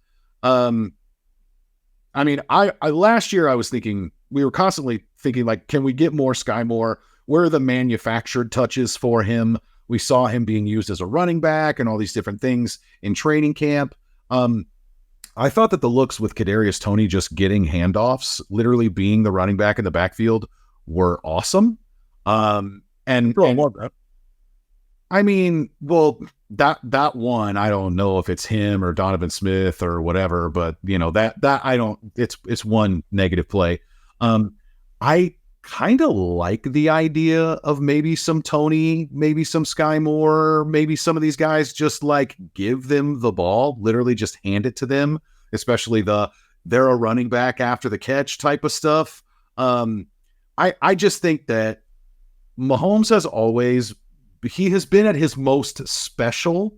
I mean, I last year I was thinking, we were constantly thinking, like, can we get more Sky Moore? Where are the manufactured touches for him? We saw him being used as a running back and all these different things in training camp. I thought that the looks with Kadarius Toney just getting handoffs, literally being the running back in the backfield, were awesome. I mean, well, that one, I don't know if it's him or Donovan Smith or whatever, but that I don't. It's one negative play. I kind of like the idea of maybe some Toney, maybe some Sky Moore, maybe some of these guys just like give them the ball, literally just hand it to them, especially they're a running back after the catch type of stuff. I just think that Mahomes he has been at his most special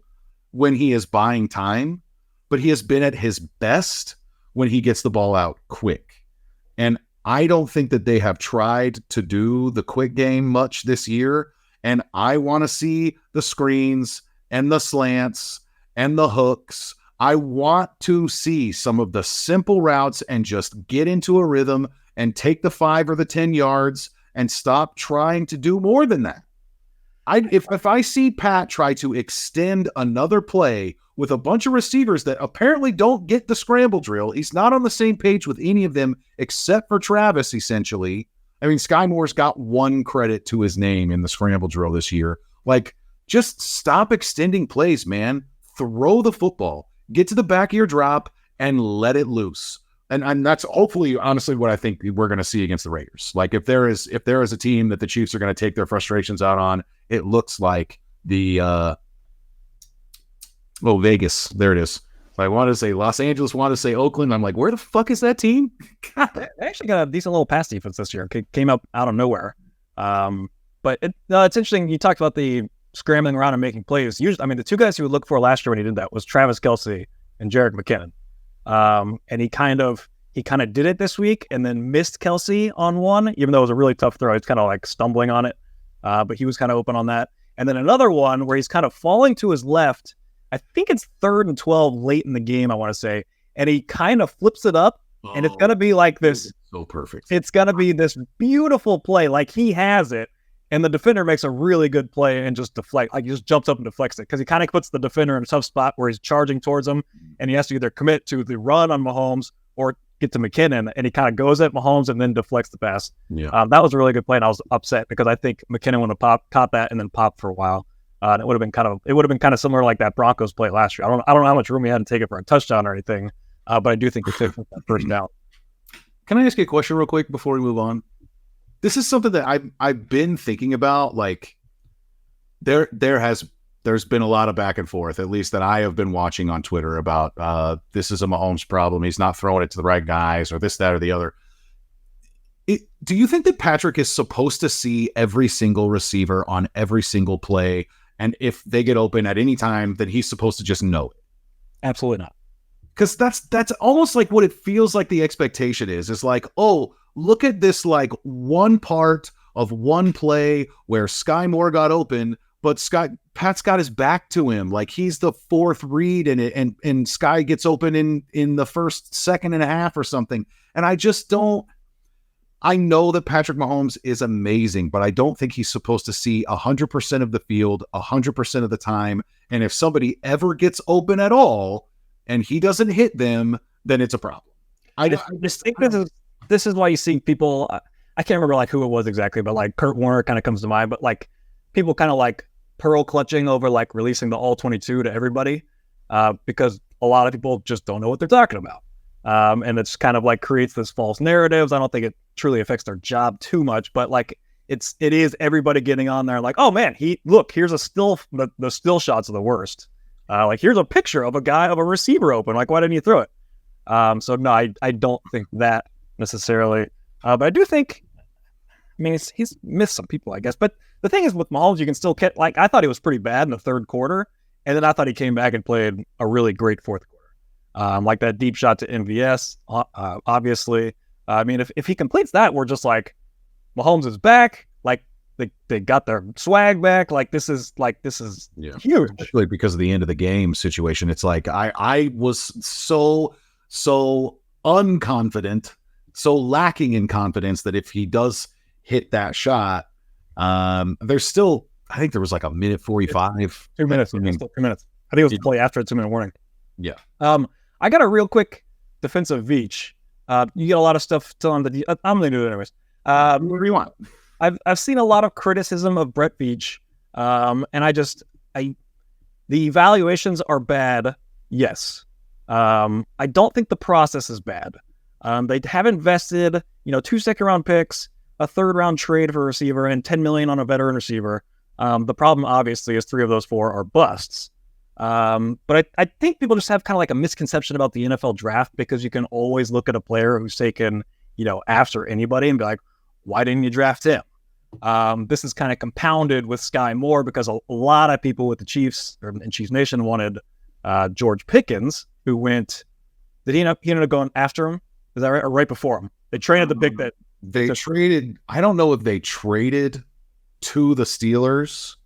when he is buying time, but he has been at his best when he gets the ball out quick. And I don't think that they have tried to do the quick game much this year. And I want to see the screens and the slants and the hooks. I want to see some of the simple routes and just get into a rhythm and take the 5 or the 10 yards and stop trying to do more than that. If I see Pat try to extend another play with a bunch of receivers that apparently don't get the scramble drill, he's not on the same page with any of them except for Travis, essentially. I mean, Sky Moore's got 1 credit to his name in the scramble drill this year. Like, just stop extending plays, man. Throw the football. Get to the back of your drop and let it loose. And that's hopefully, honestly, what I think we're going to see against the Raiders. Like, if there is a team that the Chiefs are going to take their frustrations out on, it looks like the Vegas. There it is. I wanted to say Los Angeles, wanted to say Oakland. I'm like, where the fuck is that team? God, they actually got a decent little pass defense this year. Came up out of nowhere. But it's interesting. You talked about the scrambling around and making plays. Usually, I mean, the 2 guys you would look for last year when he did that was Travis Kelce and Jerick McKinnon. And he kind of did it this week and then missed Kelce on one, even though it was a really tough throw. He's kind of like stumbling on it. But he was kind of open on that. And then another one where he's kind of falling to his left. I think it's 3rd and 12 late in the game, I want to say. And he kind of flips it up, and it's going to be like this. So perfect. It's going to be this beautiful play. Like, he has it, and the defender makes a really good play and just deflect. Like, he just jumps up and deflects it because he kind of puts the defender in a tough spot where he's charging towards him, and he has to either commit to the run on Mahomes or get to McKinnon, and he kind of goes at Mahomes and then deflects the pass. Yeah. That was a really good play, and I was upset because I think McKinnon would have caught that and then popped for a while. And it would have been kind of similar like that Broncos play last year. I don't know how much room he had to take it for a touchdown or anything, but I do think he took that first down. Can I ask you a question real quick before we move on? This is something that I've been thinking about. Like, there has there's been a lot of back and forth, at least that I have been watching on Twitter about this is a Mahomes problem. He's not throwing it to the right guys or this, that, or the other. Do you think that Patrick is supposed to see every single receiver on every single play? And if they get open at any time, then he's supposed to just know it? Absolutely not. Because that's almost like what it feels like the expectation is like, oh, look at this like one part of one play where Sky Moore got open, but Pat's got his back to him. Like he's the fourth read in it, and Sky gets open in the first second and a half or something. And I just don't. I know that Patrick Mahomes is amazing, but I don't think he's supposed to see 100% of the field 100% of the time. And if somebody ever gets open at all and he doesn't hit them, then it's a problem. I just think this is why you see people. I can't remember like who it was exactly, but like Kurt Warner kind of comes to mind. But like people kind of like pearl clutching over like releasing the all 22 to everybody because a lot of people just don't know what they're talking about. And it's kind of like creates this false narratives. I don't think it truly affects their job too much, but like it is everybody getting on there like, oh man, here's a still, the still shots are the worst. Like here's a picture of a receiver open. Like, why didn't you throw it? So no, I don't think that necessarily, but I do think, I mean, he's missed some people, I guess, but the thing is with Mahomes, you can still get, like, I thought he was pretty bad in the third quarter. And then I thought he came back and played a really great fourth quarter. Like that deep shot to MVS, obviously. I mean, if he completes that, we're just like, Mahomes is back. Like they got their swag back. Like this is huge. Especially because of the end of the game situation. It's like I was so unconfident, so lacking in confidence that if he does hit that shot, there's still, I think there was like a minute 45. 2 minutes. I mean, still 2 minutes. I think it was the play after a 2-minute warning. Yeah. I got a real quick defensive Veach. You get a lot of stuff still on the. I'm going to do it anyways. What do you want? I've seen a lot of criticism of Brett Veach, and the evaluations are bad. Yes, I don't think the process is bad. They have invested, 2 second-round picks, a third-round trade for a receiver, and $10 million on a veteran receiver. The problem, obviously, is 3 of those 4 are busts. But I think people just have kind of like a misconception about the NFL draft because you can always look at a player who's taken, after anybody and be like, why didn't you draft him? This is kind of compounded with Sky Moore because a lot of people with the Chiefs and Chiefs Nation wanted George Pickens, who went. Did he ended up going after him? Is that right? Or right before him? They traded the big bet. They traded. I don't know if they traded to the Steelers,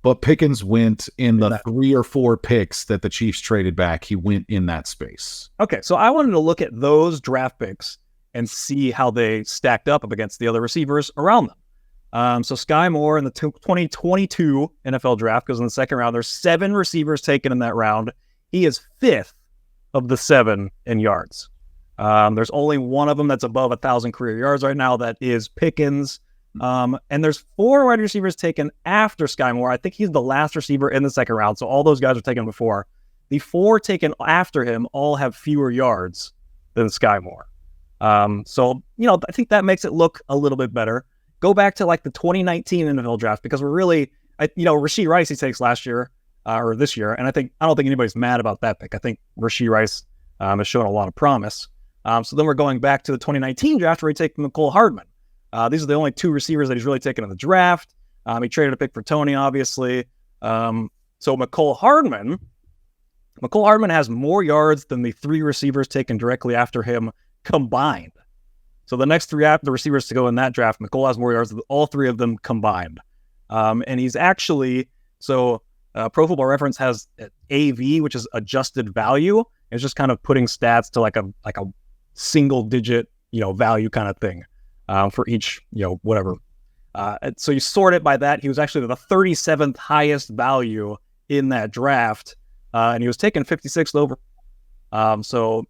but Pickens went in the 3 or 4 picks that the Chiefs traded back. He went in that space. Okay, so I wanted to look at those draft picks and see how they stacked up against the other receivers around them. So Sky Moore in the 2022 NFL draft goes in the second round. There's 7 receivers taken in that round. He is 5th of the 7 in yards. There's only one of them that's above 1,000 career yards right now. That is Pickens. And there's 4 wide receivers taken after Sky Moore. I think he's the last receiver in the second round. So all those guys are taken before. The 4 taken after him all have fewer yards than Sky Moore. So, I think that makes it look a little bit better. Go back to like the 2019 NFL draft because we're really, Rashee Rice he takes last year or this year. And I don't think anybody's mad about that pick. I think Rashee Rice has shown a lot of promise. So then we're going back to the 2019 draft where he takes Mecole Hardman. These are the only 2 receivers that he's really taken in the draft. He traded a pick for Tony, obviously. So Mecole Hardman has more yards than the 3 receivers taken directly after him combined. So the next 3 the receivers to go in that draft, Mecole has more yards than all 3 of them combined. And he's actually, Pro Football Reference has AV, which is adjusted value. It's just kind of putting stats to like a single digit, value kind of thing. For each, whatever. So you sort it by that. He was actually the 37th highest value in that draft, and he was taken 56th over. So,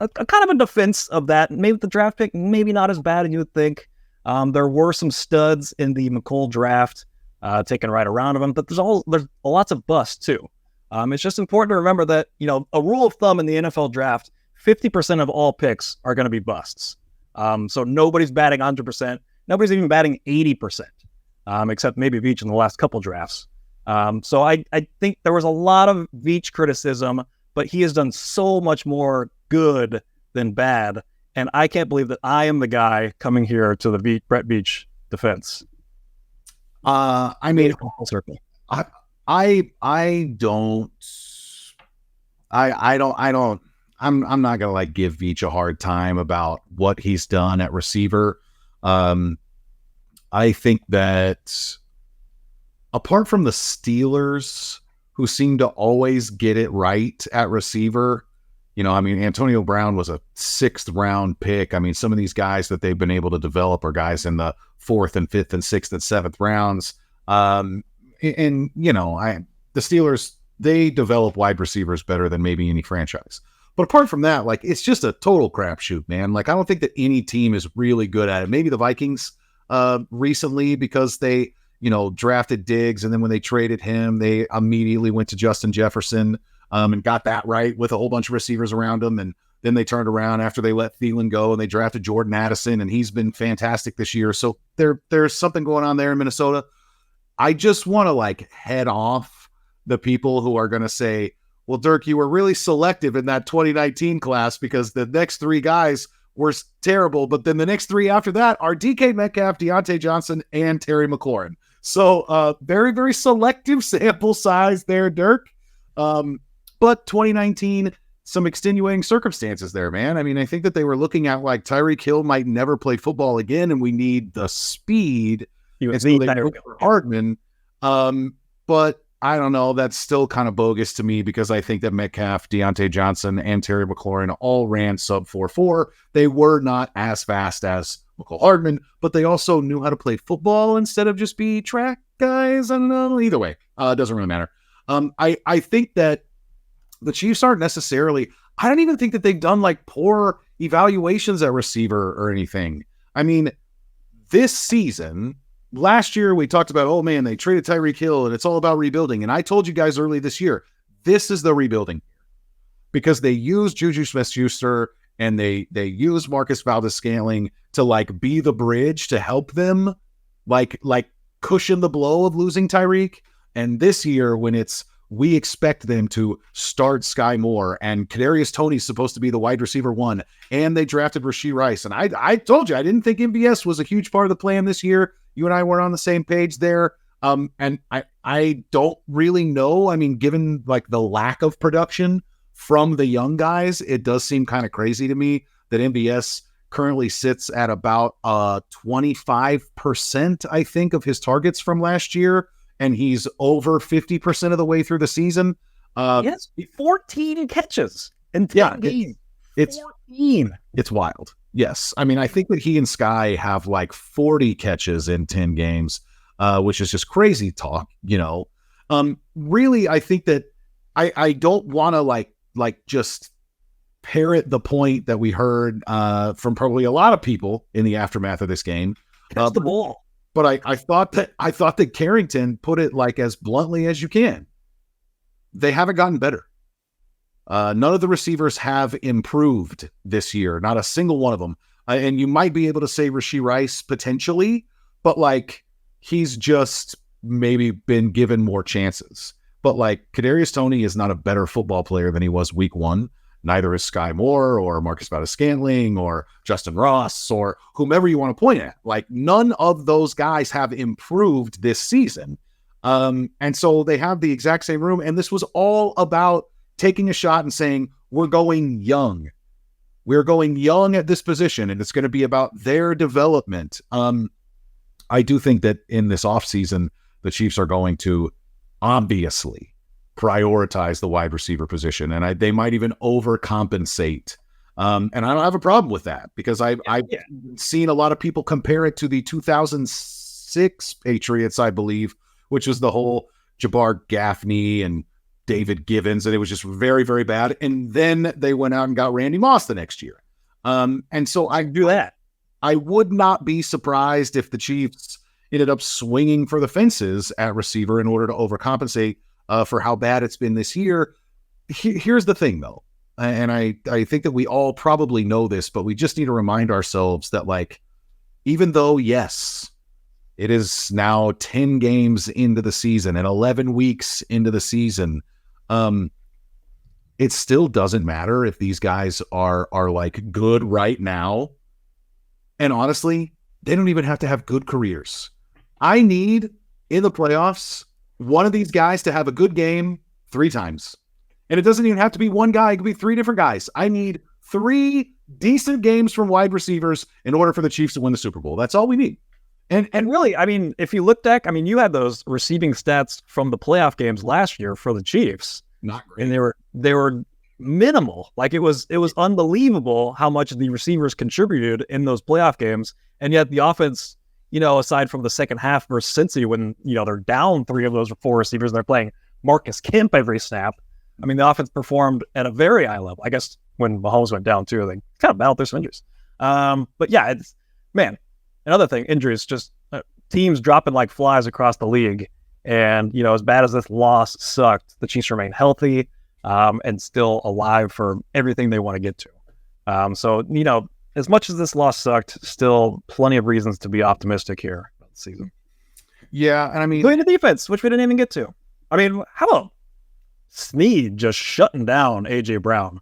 a kind of a defense of that. Maybe the draft pick, maybe not as bad as you would think. There were some studs in the Mecole draft taken right around him, but there's lots of busts too. It's just important to remember that, a rule of thumb in the NFL draft, 50% of all picks are going to be busts. So nobody's batting 100%. Nobody's even batting 80%, except maybe Veach in the last couple drafts. So I think there was a lot of Veach criticism, but he has done so much more good than bad. And I can't believe that I am the guy coming here to the Brett Veach defense. I mean, Full circle. I'm not gonna like give Veach a hard time about what he's done at receiver. I think that apart from the Steelers, who seem to always get it right at receiver, I mean, Antonio Brown was a 6th round pick. I mean, some of these guys that they've been able to develop are guys in the 4th and 5th and 6th and 7th rounds. The Steelers, they develop wide receivers better than maybe any franchise. But apart from that, like, it's just a total crapshoot, man. Like, I don't think that any team is really good at it. Maybe the Vikings recently, because they, drafted Diggs, and then when they traded him, they immediately went to Justin Jefferson and got that right with a whole bunch of receivers around him. And then they turned around after they let Thielen go and they drafted Jordan Addison, and he's been fantastic this year. So there's something going on there in Minnesota. I just want to like head off the people who are going to say, well, Dirk, you were really selective in that 2019 class because the next 3 guys were terrible, but then the next 3 after that are DK Metcalf, Deontay Johnson, and Terry McLaurin. So very, very selective sample size there, Dirk. But 2019, some extenuating circumstances there, man. I mean, I think that they were looking at like Tyreek Hill might never play football again, and we need the speed. And so they looked for Hardman. But I don't know. That's still kind of bogus to me because I think that Metcalf, Deontay Johnson, and Terry McLaurin all ran sub 4.4. They were not as fast as Mecole Hardman, but they also knew how to play football instead of just be track guys. I don't know. Either way, it doesn't really matter. I think that the Chiefs aren't necessarily, I don't even think that they've done like poor evaluations at receiver or anything. I mean, this season, last year we talked about, oh man, they traded Tyreek Hill and it's all about rebuilding. And I told you guys early this year, this is the rebuilding because they used Juju Smith-Schuster and they used Marcus Valdes-Scantling to like be the bridge to help them like cushion the blow of losing Tyreek. And this year when we expect them to start Sky Moore, and Kadarius Toney's supposed to be the wide receiver 1, and they drafted Rashee Rice. And I told you, I didn't think MVS was a huge part of the plan this year. You and I were on the same page there. And I don't really know. I mean, given like the lack of production from the young guys, it does seem kind of crazy to me that MVS currently sits at about 25%, I think, of his targets from last year. And he's over 50% of the way through the season. Yes, 14 catches in 10 games. It's 14. It's wild. Yes. I mean, I think that he and Sky have like 40 catches in 10 games, which is just crazy talk, Really, I think that I don't want to like just parrot the point that we heard from probably a lot of people in the aftermath of this game. Catch the ball. But I thought that Carrington put it like as bluntly as you can. They haven't gotten better. None of the receivers have improved this year. Not a single one of them. And you might be able to say Rashee Rice potentially, but like he's just maybe been given more chances. But like Kadarius Toney is not a better football player than he was week 1. Neither is Sky Moore or Marcus Valdes-Scantling or Justin Ross or whomever you want to point at. Like none of those guys have improved this season. And so they have the exact same room. And this was all about taking a shot and saying, we're going young. We're going young at this position, and it's going to be about their development. I do think that in this offseason, the Chiefs are going to obviously prioritize the wide receiver position, and they might even overcompensate. And I don't have a problem with that because I've seen a lot of people compare it to the 2006 Patriots, I believe, which was the whole Jabbar Gaffney and David Givens, and it was just very, very bad. And then they went out and got Randy Moss the next year. And so I do that. I would not be surprised if the Chiefs ended up swinging for the fences at receiver in order to overcompensate for how bad it's been this year. Here's the thing, though, and I think that we all probably know this, but we just need to remind ourselves that, like, even though, yes, It is now 10 games into the season and 11 weeks into the season. It still doesn't matter if these guys are like good right now. And honestly, they don't even have to have good careers. I need in the playoffs one of these guys to have a good game 3 times. And it doesn't even have to be one guy. It could be 3 different guys. I need 3 decent games from wide receivers in order for the Chiefs to win the Super Bowl. That's all we need. And really, I mean, if you look back, I mean, you had those receiving stats from the playoff games last year for the Chiefs. Not great. And they were minimal. Like it was unbelievable how much the receivers contributed in those playoff games. And yet the offense, aside from the second half versus Cincy, when, they're down 3 of those 4 receivers and they're playing Marcus Kemp every snap. I mean, the offense performed at a very high level. I guess when Mahomes went down too, they kind of battled through some injuries. But yeah, another thing, injuries, just teams dropping like flies across the league. And, as bad as this loss sucked, the Chiefs remain healthy and still alive for everything they want to get to. So, as much as this loss sucked, still plenty of reasons to be optimistic here about the season. Yeah, and I mean... Going to defense, which we didn't even get to. I mean, how about Snead just shutting down A.J. Brown?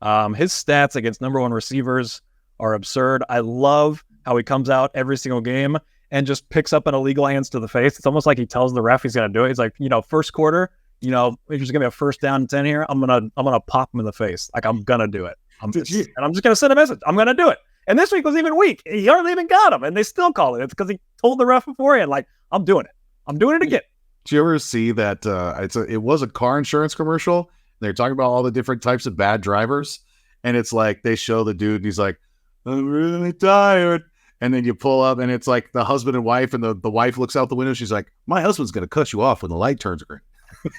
His stats against number 1 receivers are absurd. I love how he comes out every single game and just picks up an illegal hands to the face. It's almost like he tells the ref he's going to do it. He's like, first quarter, if there's going to be a first down and 10 here, I'm going to pop him in the face. Like, I'm going to do it. And I'm just going to send a message. I'm going to do it. And this week was even weak. He hardly even got him, and they still call it. It's because he told the ref beforehand, like, I'm doing it. I'm doing it again. Did you ever see that it was a car insurance commercial? They're talking about all the different types of bad drivers. And it's like, they show the dude, and he's like, I'm really tired. And then you pull up, and it's like the husband and wife, and the wife looks out the window. She's like, my husband's going to cut you off when the light turns green.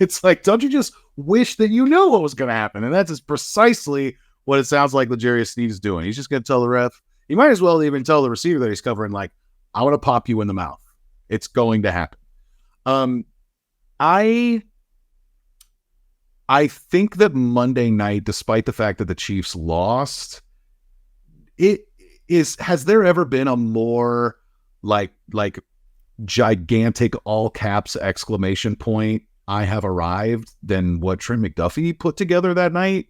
It's like, don't you just wish that you knew what was going to happen? And that's precisely what it sounds like L'Jarius Sneed is doing. He's just going to tell the ref. He might as well even tell the receiver that he's covering, like, I want to pop you in the mouth. It's going to happen. I think that Monday night, despite the fact that the Chiefs lost, has there ever been a more like gigantic all caps exclamation point I have arrived than what Trent McDuffie put together that night?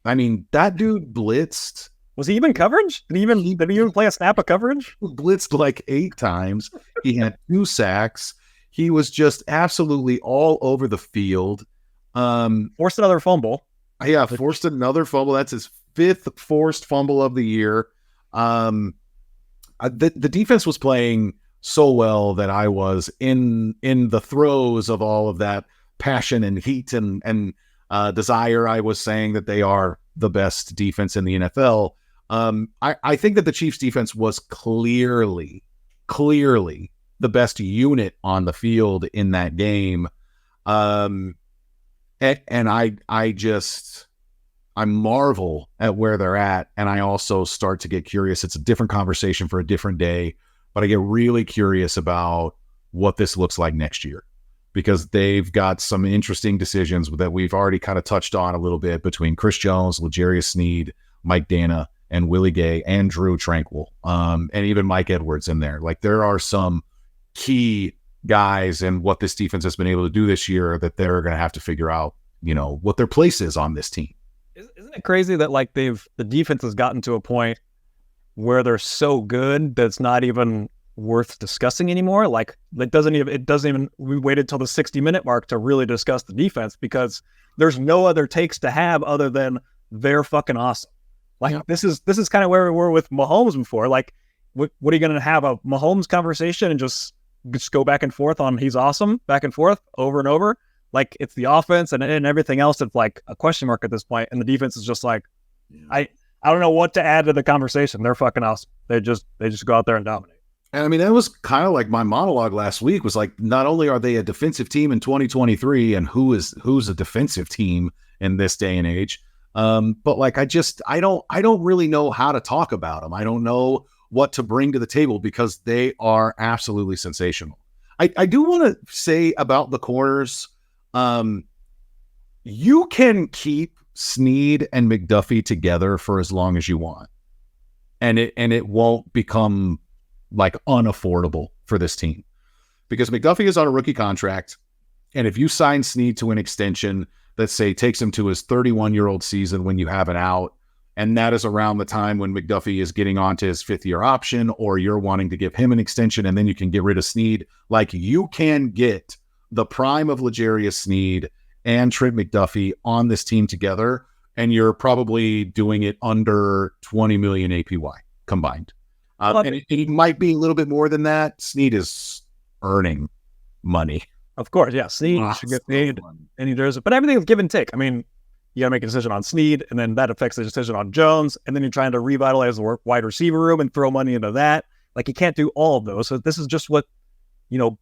I mean, that dude blitzed. Was he even coverage? Did he even play a snap of coverage? Blitzed like 8 times. He had 2 sacks. He was just absolutely all over the field. Forced another fumble. Yeah, forced another fumble. That's his 5th forced fumble of the year. The defense was playing so well that I was in the throes of all of that passion and heat and desire. I was saying that they are the best defense in the NFL. I think that the Chiefs defense was clearly the best unit on the field in that game. And I marvel at where they're at. And I also start to get curious. It's a different conversation for a different day, but I get really curious about what this looks like next year, because they've got some interesting decisions that we've already kind of touched on a little bit between Chris Jones, L'Jarius Sneed, Mike Dana, and Willie Gay, and Drew Tranquil, and even Mike Edwards in there. Like, there are some key guys in what this defense has been able to do this year that they're going to have to figure out, what their place is on this team. Isn't it crazy that like the defense has gotten to a point where they're so good that it's not even worth discussing anymore? Like, we waited till the 60-minute mark to really discuss the defense because there's no other takes to have other than they're fucking awesome. Like, this is kind of where we were with Mahomes before. Like, what are you going to have, a Mahomes conversation and just go back and forth on he's awesome, back and forth over and over? Like, it's the offense and everything else. It's like a question mark at this point, and the defense is just like, I don't know what to add to the conversation. They're fucking awesome. They just go out there and dominate. And I mean, that was kind of like my monologue last week. Was like, not only are they a defensive team in 2023, and who's a defensive team in this day and age, but like I don't really know how to talk about them. I don't know what to bring to the table because they are absolutely sensational. I do want to say about the corners. You can keep Sneed and McDuffie together for as long as you want, and it won't become like unaffordable for this team because McDuffie is on a rookie contract. And if you sign Snead to an extension that say takes him to his 31-year-old season when you have an out, and that is around the time when McDuffie is getting onto his 5th-year option, or you're wanting to give him an extension and then you can get rid of Snead, like you can get the prime of L'Jarius Snead and Trent McDuffie on this team together, and you're probably doing it under 20 million APY combined. And it might be a little bit more than that. Snead is earning money. Of course, yeah. Snead should get paid, and he deserves it. But everything is give and take. I mean, you got to make a decision on Snead, and then that affects the decision on Jones, and then you're trying to revitalize the wide receiver room and throw money into that. Like, you can't do all of those. So this is just what,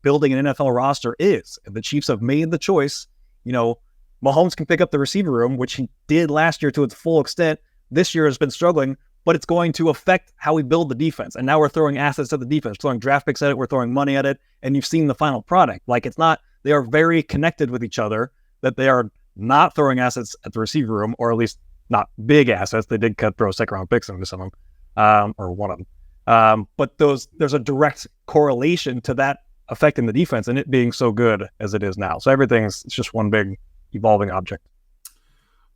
building an NFL roster is. And the Chiefs have made the choice. Mahomes can pick up the receiver room, which he did last year to its full extent. This year has been struggling, but it's going to affect how we build the defense. And now we're throwing assets at the defense, throwing draft picks at it, we're throwing money at it, and you've seen the final product. Like, it's not, they are very connected with each other, that they are not throwing assets at the receiver room, or at least not big assets. They did throw 2nd-round picks into some of them, or one of them. But there's a direct correlation to that affecting the defense and it being so good as it is now. So it's just one big evolving object.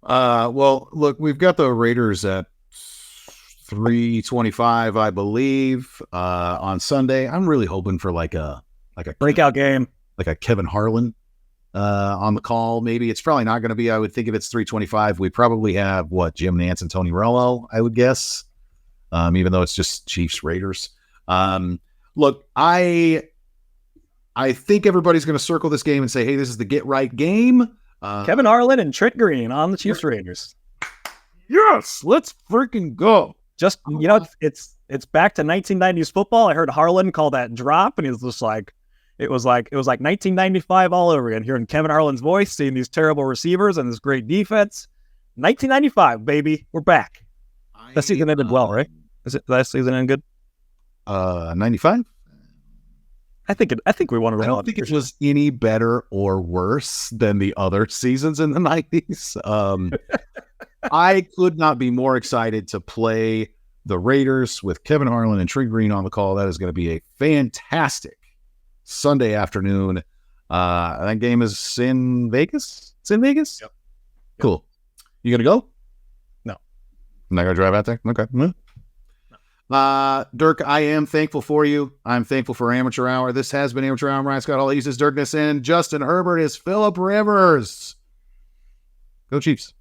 Well, look, we've got the Raiders at 325, I believe, on Sunday. I'm really hoping for like a breakout game, like a Kevin Harlan on the call. Maybe it's probably not going to be. I would think if it's 325, we probably have Jim Nance and Tony Rello, I would guess. Even though it's just Chiefs Raiders. Look, I think everybody's going to circle this game and say, hey, this is the get right game. Kevin Harlan and Trent Green on the Chiefs Raiders. Yes, let's freaking go. Just, it's back to 1990s football. I heard Harlan call that drop, and he was just like, it was like 1995 all over again. Hearing Kevin Harlan's voice, seeing these terrible receivers and this great defense. 1995, baby, we're back. That season ended well, right? Is it last season ended good? 95. I think we won it. I don't think it was any better or worse than the other seasons in the 90s. I could not be more excited to play the Raiders with Kevin Harlan and Trent Green on the call. That is going to be a fantastic Sunday afternoon. That game is in Vegas. It's in Vegas? Yep. Cool. You going to go? No. I'm not going to drive out there? Okay. No. Dirk, I am thankful for you. I'm thankful for Amateur Hour. This has been Amateur Hour. Ryan Scott Hall, Dirkness, and Justin Herbert is Phillip Rivers. Go Chiefs.